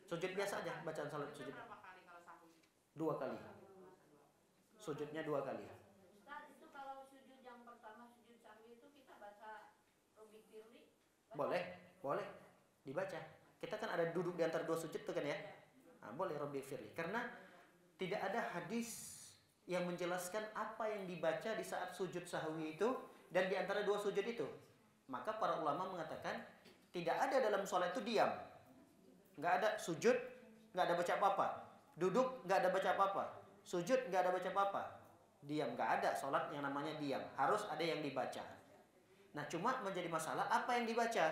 Speaker 2: Sujud biasa aja, bacaan sholat sujud.
Speaker 5: Berapa kali kalau sahwi?
Speaker 2: 2 kali. Sujudnya 2 kali.
Speaker 4: Ustaz, itu kalau sujud yang pertama sujud sahwi itu kita baca Rabbighfirli?
Speaker 2: Boleh dibaca. Kita kan ada duduk di antara 2 sujud tuh kan ya. Nah, boleh Rabbighfirli. Karena tidak ada hadis yang menjelaskan apa yang dibaca di saat sujud sahwi itu dan di antara 2 sujud itu. Maka para ulama mengatakan tidak ada dalam sholat itu diam. Nggak ada sujud, nggak ada baca apa-apa. Duduk, nggak ada baca apa-apa. Sujud, nggak ada baca apa-apa. Diam, nggak ada sholat yang namanya diam. Harus ada yang dibaca. Nah, cuma menjadi masalah apa yang dibaca.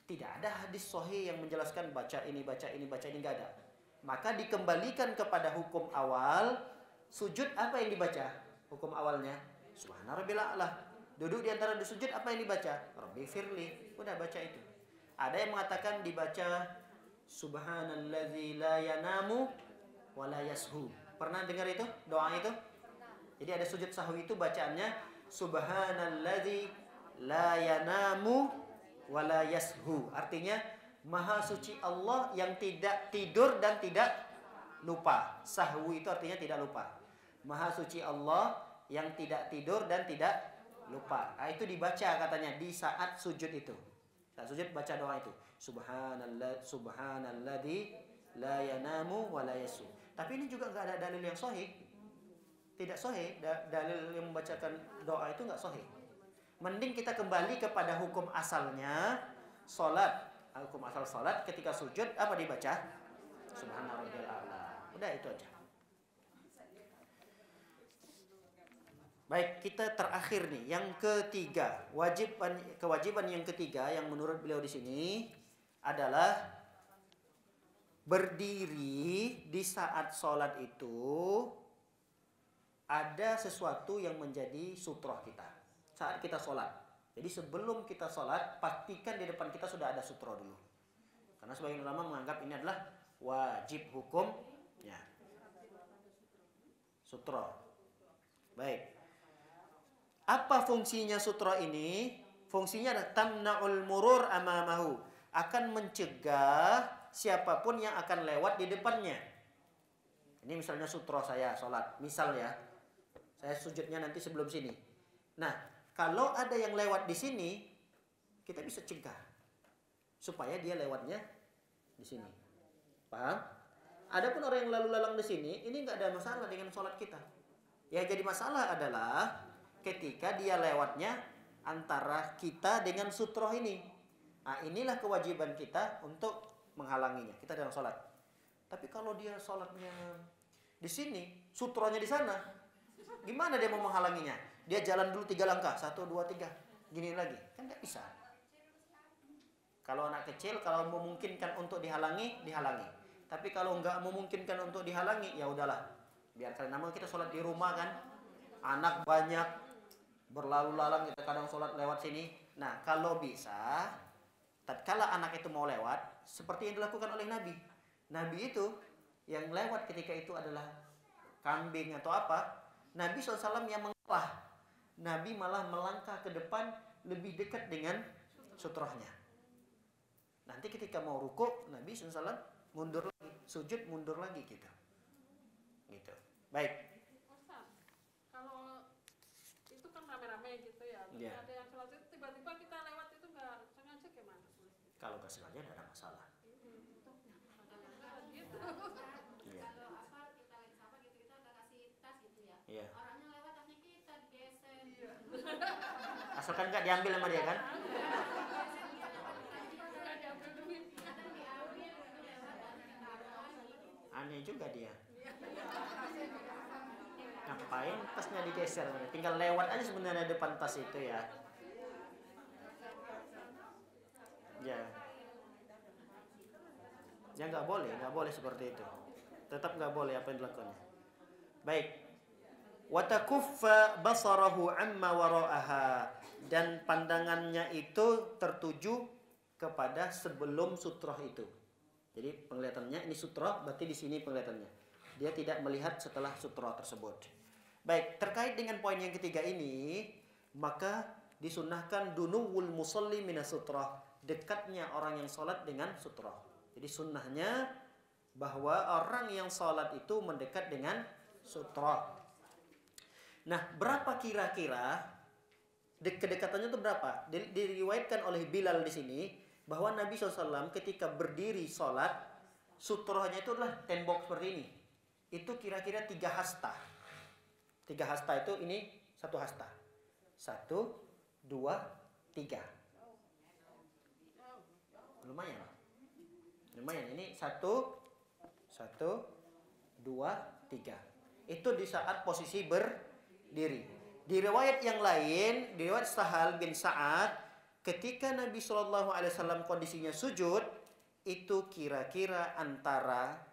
Speaker 2: Tidak ada hadis sahih yang menjelaskan baca ini, nggak ada. Maka dikembalikan kepada hukum awal. Sujud apa yang dibaca? Hukum awalnya subhana rabbil a'la. Duduk di antara 2 sujud apa yang dibaca? Rabbighfirli. Udah baca itu. Ada yang mengatakan dibaca subhanalladzi la yanamu wa la yashu. Pernah dengar itu? Doa itu? Jadi ada sujud sahwi itu bacaannya subhanalladzi la yanamu wa la yashu. Artinya Maha suci Allah yang tidak tidur dan tidak lupa. Sahwi itu artinya tidak lupa. Maha suci Allah yang tidak tidur dan tidak lupa. Nah, itu dibaca katanya di saat sujud itu. Saat sujud baca doa itu. Subhanalladzi la yanamu wa la yasu. Tapi ini juga enggak ada dalil yang sahih. Tidak sahih, dalil yang membacakan doa itu enggak sahih. Mending kita kembali kepada hukum asalnya salat. Hukum asal salat ketika sujud apa dibaca? Subhanarabbiyal a'la. Udah itu aja. Baik, kita terakhir nih, yang ketiga, kewajiban yang ketiga yang menurut beliau di sini adalah berdiri di saat sholat itu ada sesuatu yang menjadi sutroh kita saat kita sholat. Jadi sebelum kita sholat, pastikan di depan kita sudah ada sutroh dulu. Karena sebagian ulama menganggap ini adalah wajib hukumnya. Sutroh. Baik. Apa fungsinya sutra ini? Fungsinya adalah tamna'ul murur amamahu. Akan mencegah siapapun yang akan lewat di depannya. Ini misalnya sutra saya sholat. Misal ya, saya sujudnya nanti sebelum sini. Nah, kalau ada yang lewat di sini, kita bisa cegah. supaya dia lewatnya di sini. Paham? Adapun orang yang lalu lalang di sini, ini nggak ada masalah dengan sholat kita. Yang jadi masalah adalah ketika dia lewatnya antara kita dengan sutroh ini. Nah, inilah kewajiban kita untuk menghalanginya. Kita dalam sholat. Tapi kalau dia sholatnya di sini, sutrohnya di sana, gimana dia mau menghalanginya? Dia jalan dulu 3 langkah, 1, 2, 3, gini lagi, kan nggak bisa. Kalau anak kecil, kalau memungkinkan untuk dihalangi, dihalangi. Tapi kalau nggak memungkinkan untuk dihalangi, ya udahlah. Biarkan, namanya kita sholat di rumah kan, anak banyak, berlalu lalang kita kadang sholat lewat sini. Nah, kalau bisa, tatkala anak itu mau lewat, seperti yang dilakukan oleh Nabi. Nabi itu yang lewat ketika itu adalah kambing atau apa, Nabi SAW yang mengalah. Nabi malah melangkah ke depan lebih dekat dengan sutrohnya. Nanti ketika mau rukuk, Nabi SAW mundur lagi, sujud mundur lagi gitu. Baik.
Speaker 3: Ustaz, kalau itu kan rame-rame gitu ya, terus
Speaker 2: Iya.
Speaker 3: ada yang sholat itu tiba-tiba kita lewat itu nggak sengaja gimana?
Speaker 2: Kalau nggak sengaja tidak ada masalah.
Speaker 3: Gitu.
Speaker 2: Iya.
Speaker 4: Kalau apa kita lagi sama gitu, kita udah kasih tas gitu ya.
Speaker 2: Iya.
Speaker 4: Orangnya lewat tasnya kita digeser.
Speaker 2: Asalkan nggak diambil sama dia kan?
Speaker 3: Nggak diambil duit.
Speaker 4: Kadang diambil gitu lewat dan ditaruh lagi.
Speaker 2: Aneh juga dia. Ngapain tasnya digeser? Tinggal lewat aja sebenarnya depan tas itu ya. Ya. Ya nggak boleh seperti itu. Tetap nggak boleh apa yang dilakukannya. Baik. Watakuffa basarahu amma wara'aha, dan pandangannya itu tertuju kepada sebelum sutroh itu. Jadi penglihatannya ini sutroh, berarti di sini penglihatannya. Dia tidak melihat setelah sutroh tersebut. Baik, terkait dengan poin yang ketiga ini, maka disunahkan dunuwul musalli minas sutroh, dekatnya orang yang sholat dengan sutroh. Jadi sunnahnya bahwa orang yang sholat itu mendekat dengan sutroh. Nah, berapa kira-kira kedekatannya itu berapa? Diriwayatkan oleh Bilal di sini bahwa Nabi SAW ketika berdiri sholat, sutrohnya itu adalah tembok seperti ini. Itu kira-kira 3 hasta. 3 hasta itu ini 1 hasta. 1, 2, 3. Lumayan. Ini 1, 2, 3. Itu di saat posisi berdiri. Di riwayat yang lain, di riwayat Sahal bin Sa'ad, ketika Nabi SAW kondisinya sujud, itu kira-kira antara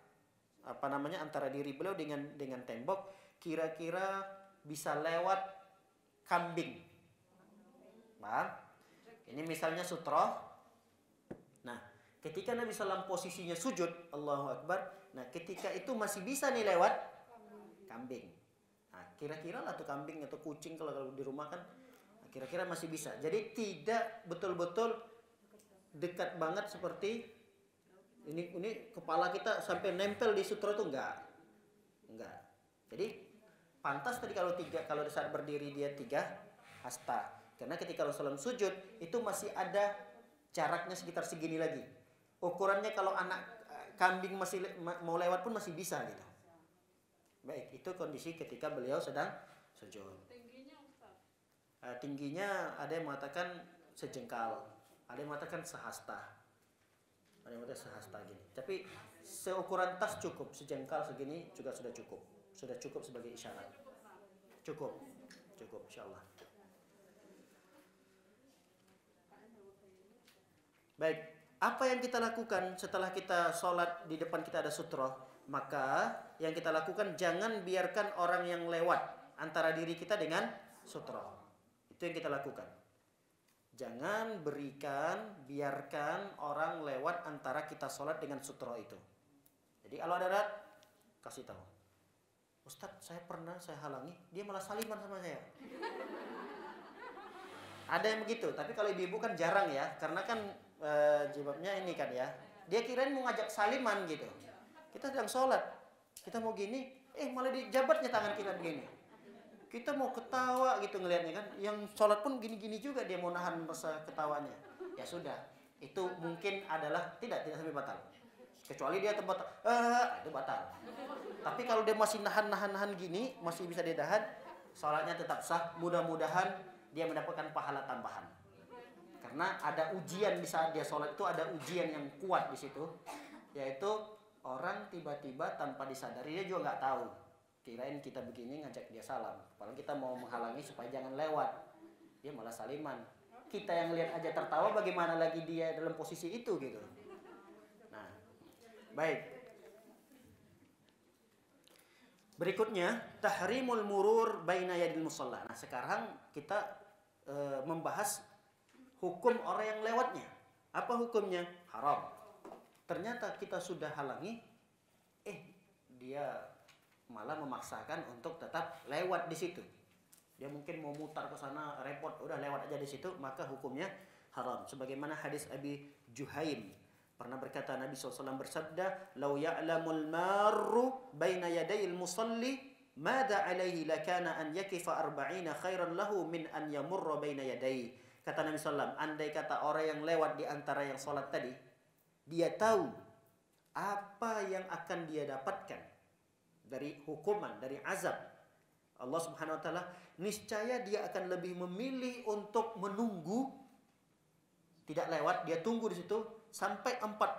Speaker 2: antara diri beliau dengan tembok, kira-kira bisa lewat kambing. Paham? Ini misalnya sutroh. Nah, ketika Nabi SAW posisinya sujud, Allahu Akbar. Nah, ketika itu masih bisa nih lewat kambing. Nah, kira-kira lah tuh kambing atau kucing kalau di rumah kan, nah, kira-kira masih bisa. Jadi tidak betul-betul dekat banget seperti ini kepala kita sampai nempel di sutroh itu enggak. Jadi pantas tadi kalau di saat berdiri dia 3 hasta. Karena ketika Rasulullah sujud itu masih ada jaraknya sekitar segini lagi. Ukurannya kalau anak kambing masih mau lewat pun masih bisa gitu. Baik, itu kondisi ketika beliau sedang sujud.
Speaker 3: Tingginya Ustaz.
Speaker 2: Tingginya ada yang mengatakan sejengkal, ada yang mengatakan sehasta. Ada yang mengatakan sehasta gini. Tapi seukuran tas cukup, sejengkal segini juga sudah cukup. Sudah cukup sebagai isyarat. Cukup insyaallah. Baik, apa yang kita lakukan setelah kita sholat di depan kita ada sutroh? Maka yang kita lakukan, jangan biarkan orang yang lewat antara diri kita dengan sutroh. Itu yang kita lakukan. Jangan biarkan orang lewat antara kita sholat dengan sutroh itu. Jadi kalau ada kasih tahu. Ustadz, saya halangi, dia malah saliman sama saya. Ada yang begitu, tapi kalau ibu-ibu kan jarang ya, karena kan jilbabnya ini kan ya. Dia kirain mau ngajak saliman gitu. Kita sedang sholat, kita mau gini, malah dijabatnya tangan kita begini. Kita mau ketawa gitu ngelihatnya kan. Yang sholat pun gini-gini juga dia mau nahan rasa ketawanya. Ya sudah, Itu mungkin adalah tidak sampai batal. Kecuali dia tempat itu batal. Tapi kalau dia masih nahan gini, masih bisa ditahan, salatnya tetap sah. Mudah-mudahan dia mendapatkan pahala tambahan. Karena ada ujian di saat dia salat itu, ada ujian yang kuat di situ, yaitu orang tiba-tiba tanpa disadari, dia juga nggak tahu. Kirain kita begini ngajak dia salam, padahal kita mau menghalangi supaya jangan lewat. Dia malah saliman. Kita yang lihat aja tertawa, bagaimana lagi dia dalam posisi itu gitu. Nah, baik. Berikutnya tahrimul murur baina yadil musalla. Nah, sekarang kita membahas hukum orang yang lewatnya. Apa hukumnya? Haram. Ternyata kita sudah halangi, dia malah memaksakan untuk tetap lewat di situ. Dia mungkin mau mutar ke sana, repot, udah lewat aja di situ, maka hukumnya haram. Sebagaimana hadis Abi Juhaim, pernah berkata Nabi SAW bersabda, "Lau ya'lamul marru baina yadayil musalli, mada alaihi lakana an yakifa arba'ina khairan lahu min an yamurra baina yadayhi." Kata Nabi SAW, andai kata orang yang lewat di antara yang sholat tadi, dia tahu apa yang akan dia dapatkan dari hukuman, dari azab Allah Subhanahu wa taala, niscaya dia akan lebih memilih untuk menunggu, tidak lewat, dia tunggu di situ sampai 40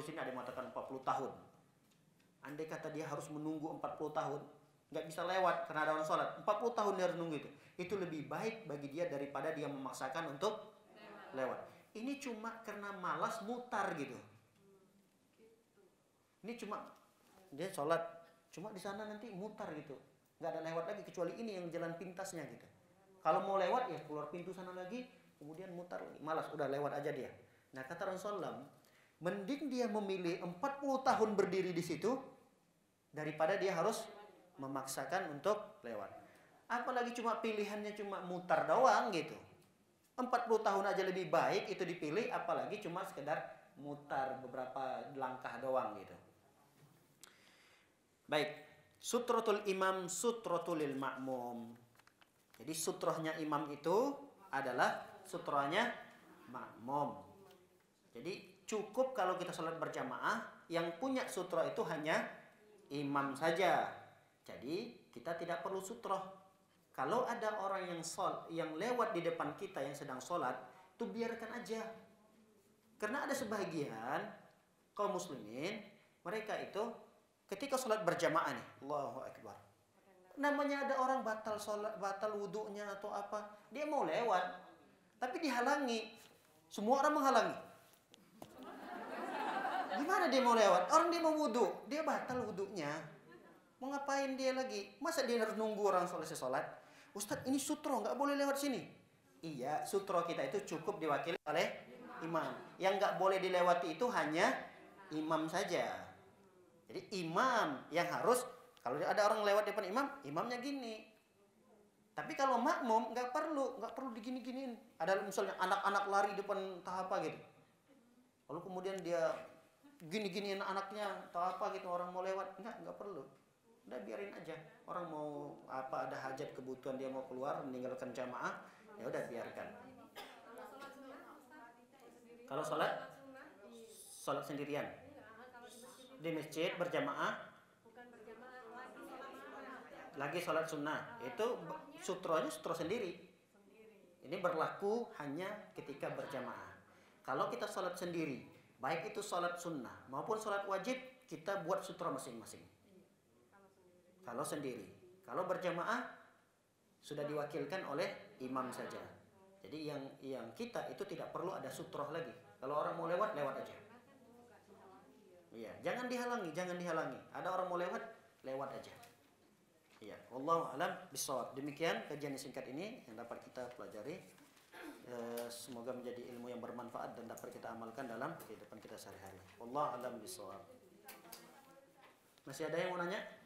Speaker 2: sini ada yang mengatakan 40 tahun. Andai kata dia harus menunggu 40 tahun, nggak bisa lewat karena ada orang sholat, 40 tahun dia harus nunggu itu lebih baik bagi dia daripada dia memaksakan untuk lewat. Ini cuma karena malas mutar gitu. Ini cuma dia sholat, cuma di sana nanti mutar gitu, nggak ada lewat lagi kecuali ini yang jalan pintasnya gitu. Kalau mau lewat ya keluar pintu sana lagi, kemudian mutar lagi, malas, udah lewat aja dia. Nah kata Rasulullah, mending dia memilih 40 tahun berdiri di situ daripada dia harus memaksakan untuk lewat. Apalagi cuma pilihannya cuma mutar doang gitu. 40 tahun aja lebih baik itu dipilih, apalagi cuma sekedar mutar beberapa langkah doang gitu. Baik, sutratul imam sutratul lil ma'mum. Jadi sutrohnya imam itu adalah sutrohnya makmum. Jadi cukup kalau kita sholat berjamaah, yang punya sutroh itu hanya imam saja. Jadi kita tidak perlu sutroh. Kalau ada orang yang lewat di depan kita yang sedang sholat, itu biarkan aja. Karena ada sebagian kaum muslimin, mereka itu ketika sholat berjamaah nih, Allahu Akbar, namanya ada orang batal sholat, batal wudhunya atau apa, dia mau lewat, tapi dihalangi, semua orang menghalangi. Gimana dia mau lewat? Orang dia mau wudhu, dia batal wudhunya, mau ngapain dia lagi? Masa dia harus nunggu orang selesai sholat? Ustadz, ini sutro, nggak boleh lewat sini. Iya, sutro kita itu cukup diwakili oleh imam. Yang nggak boleh dilewati itu hanya imam saja. Jadi imam yang harus, kalau ada orang lewat depan imam, imamnya gini. Tapi kalau makmum nggak perlu digini-giniin. Ada misalnya anak-anak lari depan tak apa gitu, lalu kemudian dia gini-giniin anaknya tak apa gitu, orang mau lewat, nggak perlu. Udah biarin aja. Orang mau apa, ada hajat kebutuhan dia mau keluar meninggalkan jamaah, ya udah biarkan. Kalau sholat sendirian di masjid berjamaah, lagi sholat sunnah, itu sutronya sutro sendiri. Ini berlaku hanya ketika berjamaah. Kalau kita sholat sendiri, baik itu sholat sunnah maupun sholat wajib, kita buat sutro masing-masing. Kalau sendiri, kalau berjamaah sudah diwakilkan oleh imam saja. Jadi yang kita itu tidak perlu ada sutroh lagi. Kalau orang mau lewat aja. Iya, jangan dihalangi. Ada orang mau lewat aja. Iya, wallahu a'lam bishawab. Demikian kajian singkat ini yang dapat kita pelajari. Semoga menjadi ilmu yang bermanfaat dan dapat kita amalkan dalam kehidupan kita sehari-hari. Wallahu a'lam bishawab. Masih ada yang mau nanya?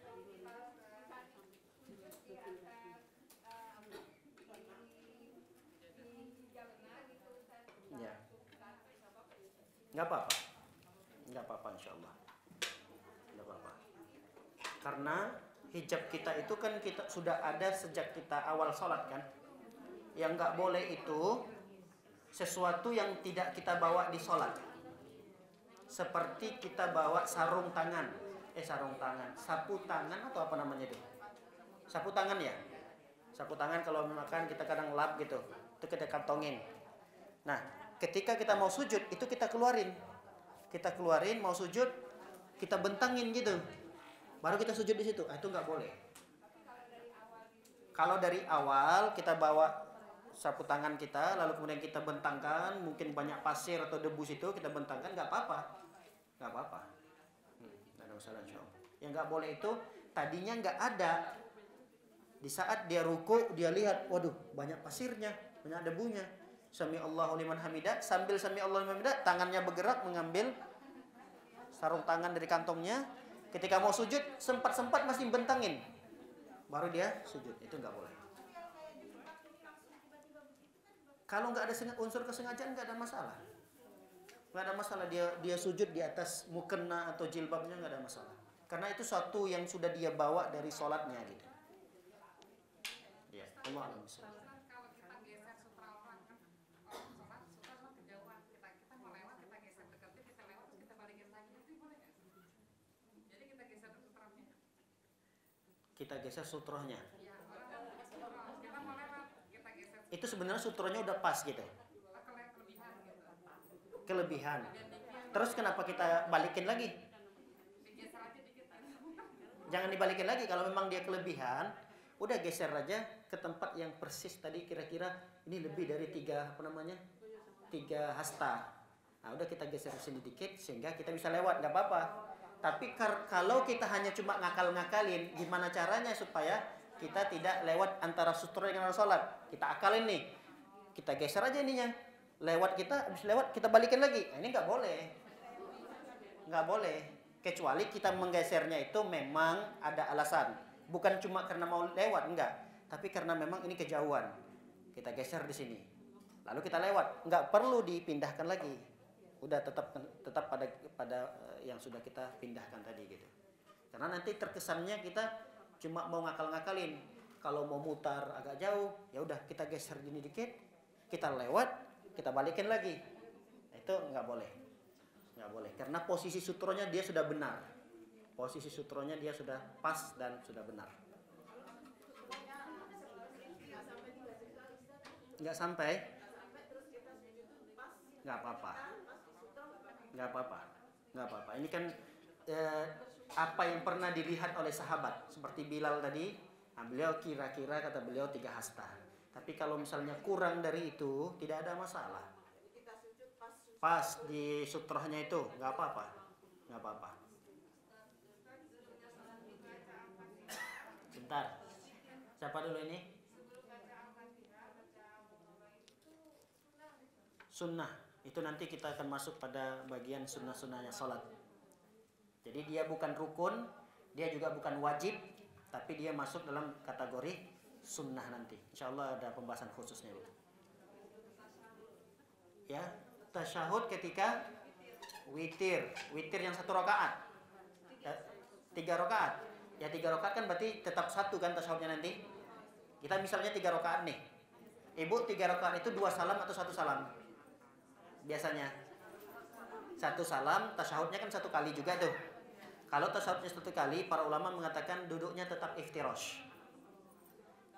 Speaker 2: Ya. Enggak apa-apa insyaallah. Enggak apa-apa. Karena hijab kita itu kan kita sudah ada sejak kita awal sholat kan. Yang nggak boleh itu sesuatu yang tidak kita bawa di sholat. Seperti kita bawa sarung tangan, sapu tangan atau apa namanya itu? Sapu tangan ya? Sapu tangan kalau makan kita kadang lap gitu, itu kita kantongin. Nah, ketika kita mau sujud, itu kita keluarin. Kita keluarin, mau sujud, kita bentangin gitu. Baru kita sujud di situ, itu nggak boleh. Kalau dari awal kita bawa sapu tangan kita, lalu kemudian kita bentangkan, mungkin banyak pasir atau debu situ, kita bentangkan, nggak apa-apa. Nggak apa-apa. Nggak ada masalah insyaallah. Yang nggak boleh itu, tadinya nggak ada. Di saat dia ruku, dia lihat, waduh, banyak pasirnya, banyak debunya. Sami Allahu liman hamidah, sambil sami Allahu liman hamidah, tangannya bergerak mengambil sarung tangan dari kantongnya. Ketika mau sujud, sempat-sempat masih bentangin. Baru dia sujud, itu nggak boleh. Kalau nggak ada unsur kesengajaan, nggak ada masalah. Nggak ada masalah dia sujud di atas mukena atau jilbabnya, nggak ada masalah. Karena itu suatu yang sudah dia bawa dari sholatnya gitu. Ya, Allah alam.
Speaker 3: Kalau kita geser sutra orang kan, orang sholat sutra kan kejauhan, kita mau lewat kita geser dekatnya, kita lewat terus kita balikin lagi, itu boleh nggak? Jadi kita geser sutranya.
Speaker 2: Kita geser sutrohnya.
Speaker 3: Ya, orang kan punya sutra, kita mau lewat kita geser.
Speaker 2: Itu sebenarnya sutrohnya udah pas gitu.
Speaker 3: Kelebihan gitu.
Speaker 2: Kelebihan. Terus kenapa kita balikin lagi?
Speaker 3: Digeser aja dikit.
Speaker 2: Jangan dibalikin lagi. Kalau memang dia kelebihan, udah geser aja ke tempat yang persis tadi, kira-kira ini lebih dari 3 hasta. Nah, udah kita geser sini dikit sehingga kita bisa lewat, nggak apa-apa. Tapi kalau kita hanya cuma ngakal-ngakalin, gimana caranya supaya kita tidak lewat antara sutra dengan sholat? Kita akalin nih, kita geser aja ininya. Lewat kita, habis lewat kita balikin lagi. Nah, ini nggak boleh. Nggak boleh. Kecuali kita menggesernya itu memang ada alasan. Bukan cuma karena mau lewat, enggak. Tapi karena memang ini kejauhan. Kita geser di sini. Lalu kita lewat. Enggak perlu dipindahkan lagi. Udah tetap pada yang sudah kita pindahkan tadi gitu. Karena nanti terkesannya kita cuma mau ngakal-ngakalin. Kalau mau mutar agak jauh, ya udah kita geser gini dikit, kita lewat, kita balikin lagi. Nah, itu enggak boleh. Enggak boleh. Karena posisi sutronya dia sudah benar. Posisi sutronya dia sudah pas dan sudah benar. Nggak sampai? Nggak apa-apa. Nggak apa-apa. Nggak apa-apa. Ini kan apa yang pernah dilihat oleh sahabat. Seperti Bilal tadi, nah beliau kira-kira kata beliau 3 hasta. Tapi kalau misalnya kurang dari itu, tidak ada masalah. Pas di sutrohnya itu, nggak apa-apa. Nggak apa-apa. Bentar. Siapa dulu ini? Sunnah. Itu nanti kita akan masuk pada bagian sunnah-sunnahnya sholat. Jadi dia bukan rukun, dia juga bukan wajib, tapi dia masuk dalam kategori sunnah nanti. Insya Allah ada pembahasan khususnya. Ya, tasyahud ketika witir yang 1 rakaat. 3 rakaat. Ya 3 rakaat kan berarti tetap 1 kan tasyahudnya nanti. Kita misalnya 3 rakaat nih. Ibu 3 rakaat itu 2 salam atau 1 salam? Biasanya 1 salam, tasyahudnya kan 1 kali juga tuh. Kalau tasyahudnya 1 kali, para ulama mengatakan duduknya tetap iftirash.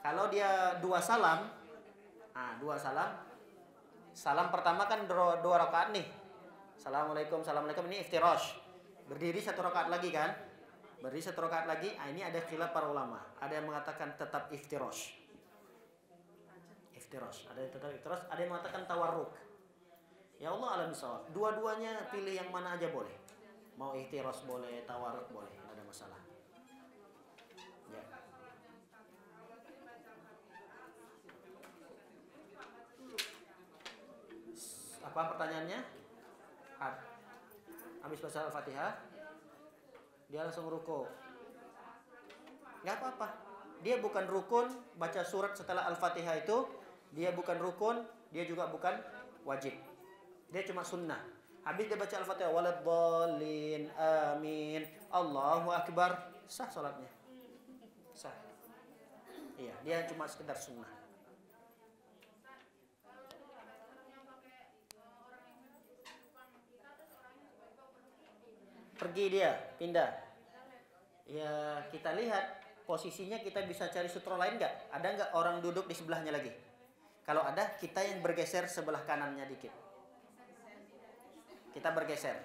Speaker 2: Kalau dia 2 salam, 2 salam. Salam pertama kan 2 rakaat nih. Assalamualaikum, assalamualaikum, ini iftirash. Berdiri 1 rakaat lagi kan? Berdiri 1 rakaat lagi. Ini ada khilaf para ulama. Ada yang mengatakan tetap iftirash. Ada yang tetap iftirash, ada yang mengatakan tawarruk. Ya Allah alam bisawab. Dua-duanya pilih yang mana aja boleh. Mau iftirash boleh, tawarruk boleh, tidak ada masalah. Ya. Apa pertanyaannya? Habis baca Al-Fatihah, dia langsung ruku. Gak apa-apa. Dia bukan rukun, baca surat setelah Al-Fatihah itu, dia bukan rukun, dia juga bukan wajib. Dia cuma sunnah. Habis dia baca Al-Fatihah, waladhdallin, amin, Allahu Akbar, sah salatnya. Sah. Iya, dia cuma sekedar sunnah. pergi dia, pindah. Ya kita lihat posisinya, kita bisa cari sutra lain nggak? Ada nggak orang duduk di sebelahnya lagi? Kalau ada, kita yang bergeser sebelah kanannya dikit. Kita bergeser.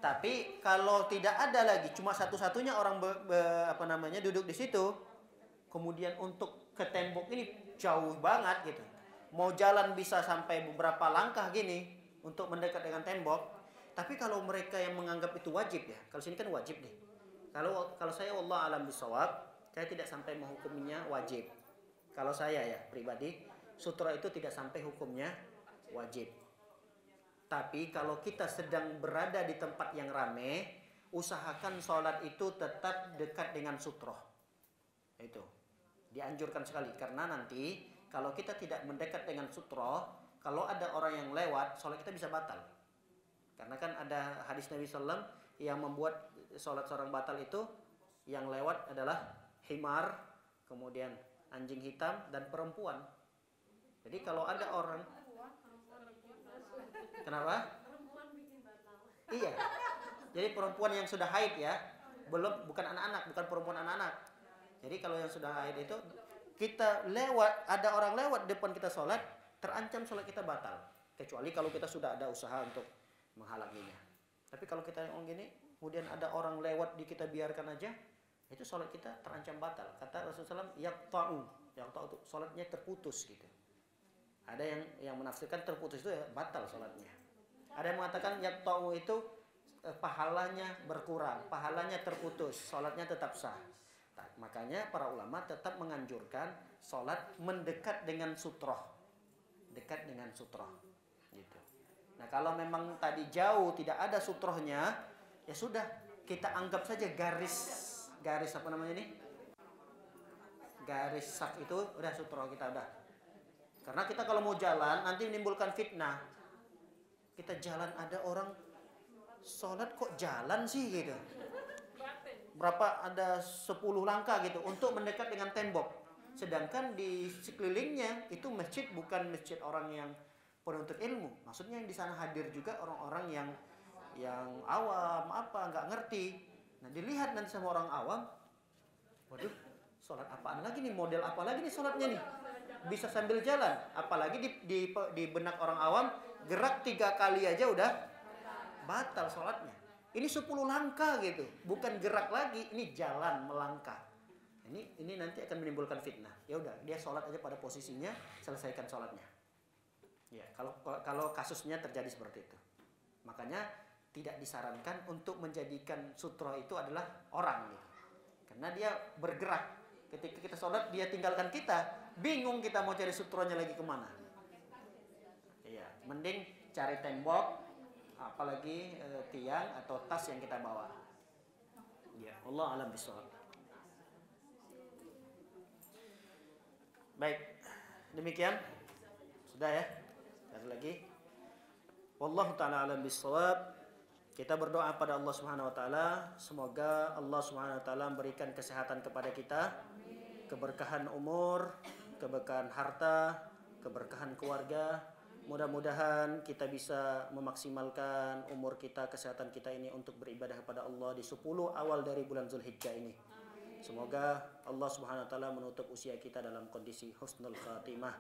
Speaker 2: Tapi kalau tidak ada lagi, cuma satu-satunya orang duduk di situ, kemudian untuk ke tembok ini jauh banget gitu. Mau jalan bisa sampai beberapa langkah gini untuk mendekat dengan tembok. Tapi kalau mereka yang menganggap itu wajib ya, kalau sini kan wajib nih. Kalau saya wallah alam bisawab, saya tidak sampai menghukumnya wajib. Kalau saya ya pribadi, sutra itu tidak sampai hukumnya wajib. Tapi kalau kita sedang berada di tempat yang ramai, usahakan sholat itu tetap dekat dengan sutra. Itu dianjurkan sekali, karena nanti kalau kita tidak mendekat dengan sutra, kalau ada orang yang lewat, sholat kita bisa batal. Karena kan ada hadis Nabi SAW yang membuat sholat seorang batal itu, yang lewat adalah himar, kemudian anjing hitam, dan perempuan. Jadi kalau ada orang, kenapa? Iya. Jadi perempuan yang sudah haid ya, bukan anak-anak, bukan perempuan anak-anak. Jadi kalau yang sudah haid itu, kita lewat, ada orang lewat depan kita sholat, terancam sholat kita batal. Kecuali kalau kita sudah ada usaha untuk menghalanginya. Tapi kalau kita ngomong gini, kemudian ada orang lewat di kita biarkan aja, itu sholat kita terancam batal. Kata Rasulullah SAW, yaqta'u itu sholatnya terputus gitu. Ada yang menafsirkan terputus itu ya batal sholatnya. Ada yang mengatakan yaqta'u itu pahalanya berkurang, pahalanya terputus, sholatnya tetap sah. Nah, makanya para ulama tetap menganjurkan sholat mendekat dengan sutroh, dekat dengan sutroh gitu. Nah kalau memang tadi jauh tidak ada sutrohnya, ya sudah kita anggap saja garis apa namanya ini, garis sak itu udah sutroh kita udah. Karena kita kalau mau jalan nanti menimbulkan fitnah. Kita jalan ada orang sholat kok jalan sih gitu. Berapa ada 10 langkah gitu untuk mendekat dengan tembok. Sedangkan di sekelilingnya itu masjid bukan masjid orang yang penuntut ilmu. Maksudnya yang di sana hadir juga orang-orang yang awam nggak ngerti. Nah dilihat nanti sama orang awam, waduh sholat apaan lagi nih, model apa lagi nih sholatnya nih, bisa sambil jalan. Apalagi di benak orang awam gerak 3 kali aja udah batal sholatnya. Ini 10 langkah gitu, bukan gerak lagi, ini jalan melangkah. Ini nanti akan menimbulkan fitnah. Ya udah, dia sholat aja pada posisinya, selesaikan sholatnya. Ya, kalau kasusnya terjadi seperti itu, makanya tidak disarankan untuk menjadikan sutra itu adalah orang gitu. Karena dia bergerak. Ketika kita sholat, dia tinggalkan kita, bingung kita mau cari sutranya lagi kemana. Iya, mending cari tembok, apalagi tiang atau tas yang kita bawa. Ya, Allah alam bisawab. Baik, demikian sudah ya. Satu lagi. Wallahu taala alam bisawab. Kita berdoa pada Allah Subhanahu wa taala, semoga Allah Subhanahu wa taala memberikan kesehatan kepada kita, keberkahan umur, keberkahan harta, keberkahan keluarga. Mudah-mudahan kita bisa memaksimalkan umur kita, kesehatan kita ini untuk beribadah kepada Allah di 10 awal dari bulan Zulhijjah ini. Semoga Allah Subhanahu wa taala menutup usia kita dalam kondisi husnul khatimah.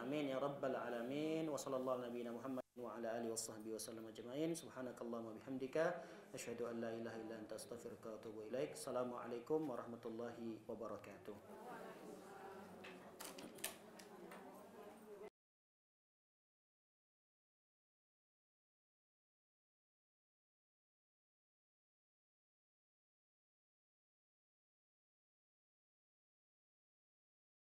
Speaker 2: Amin ya rabbal alamin. Wa sallallahu ala nabiyina Muhammad wa ala alihi washabbihi wasallam ajma'in. Subhanakallahumma bihamdika asyhadu an la ilaha illa anta astaghfiruka wa atubu ilaik. Assalamualaikum warahmatullahi wabarakatuh.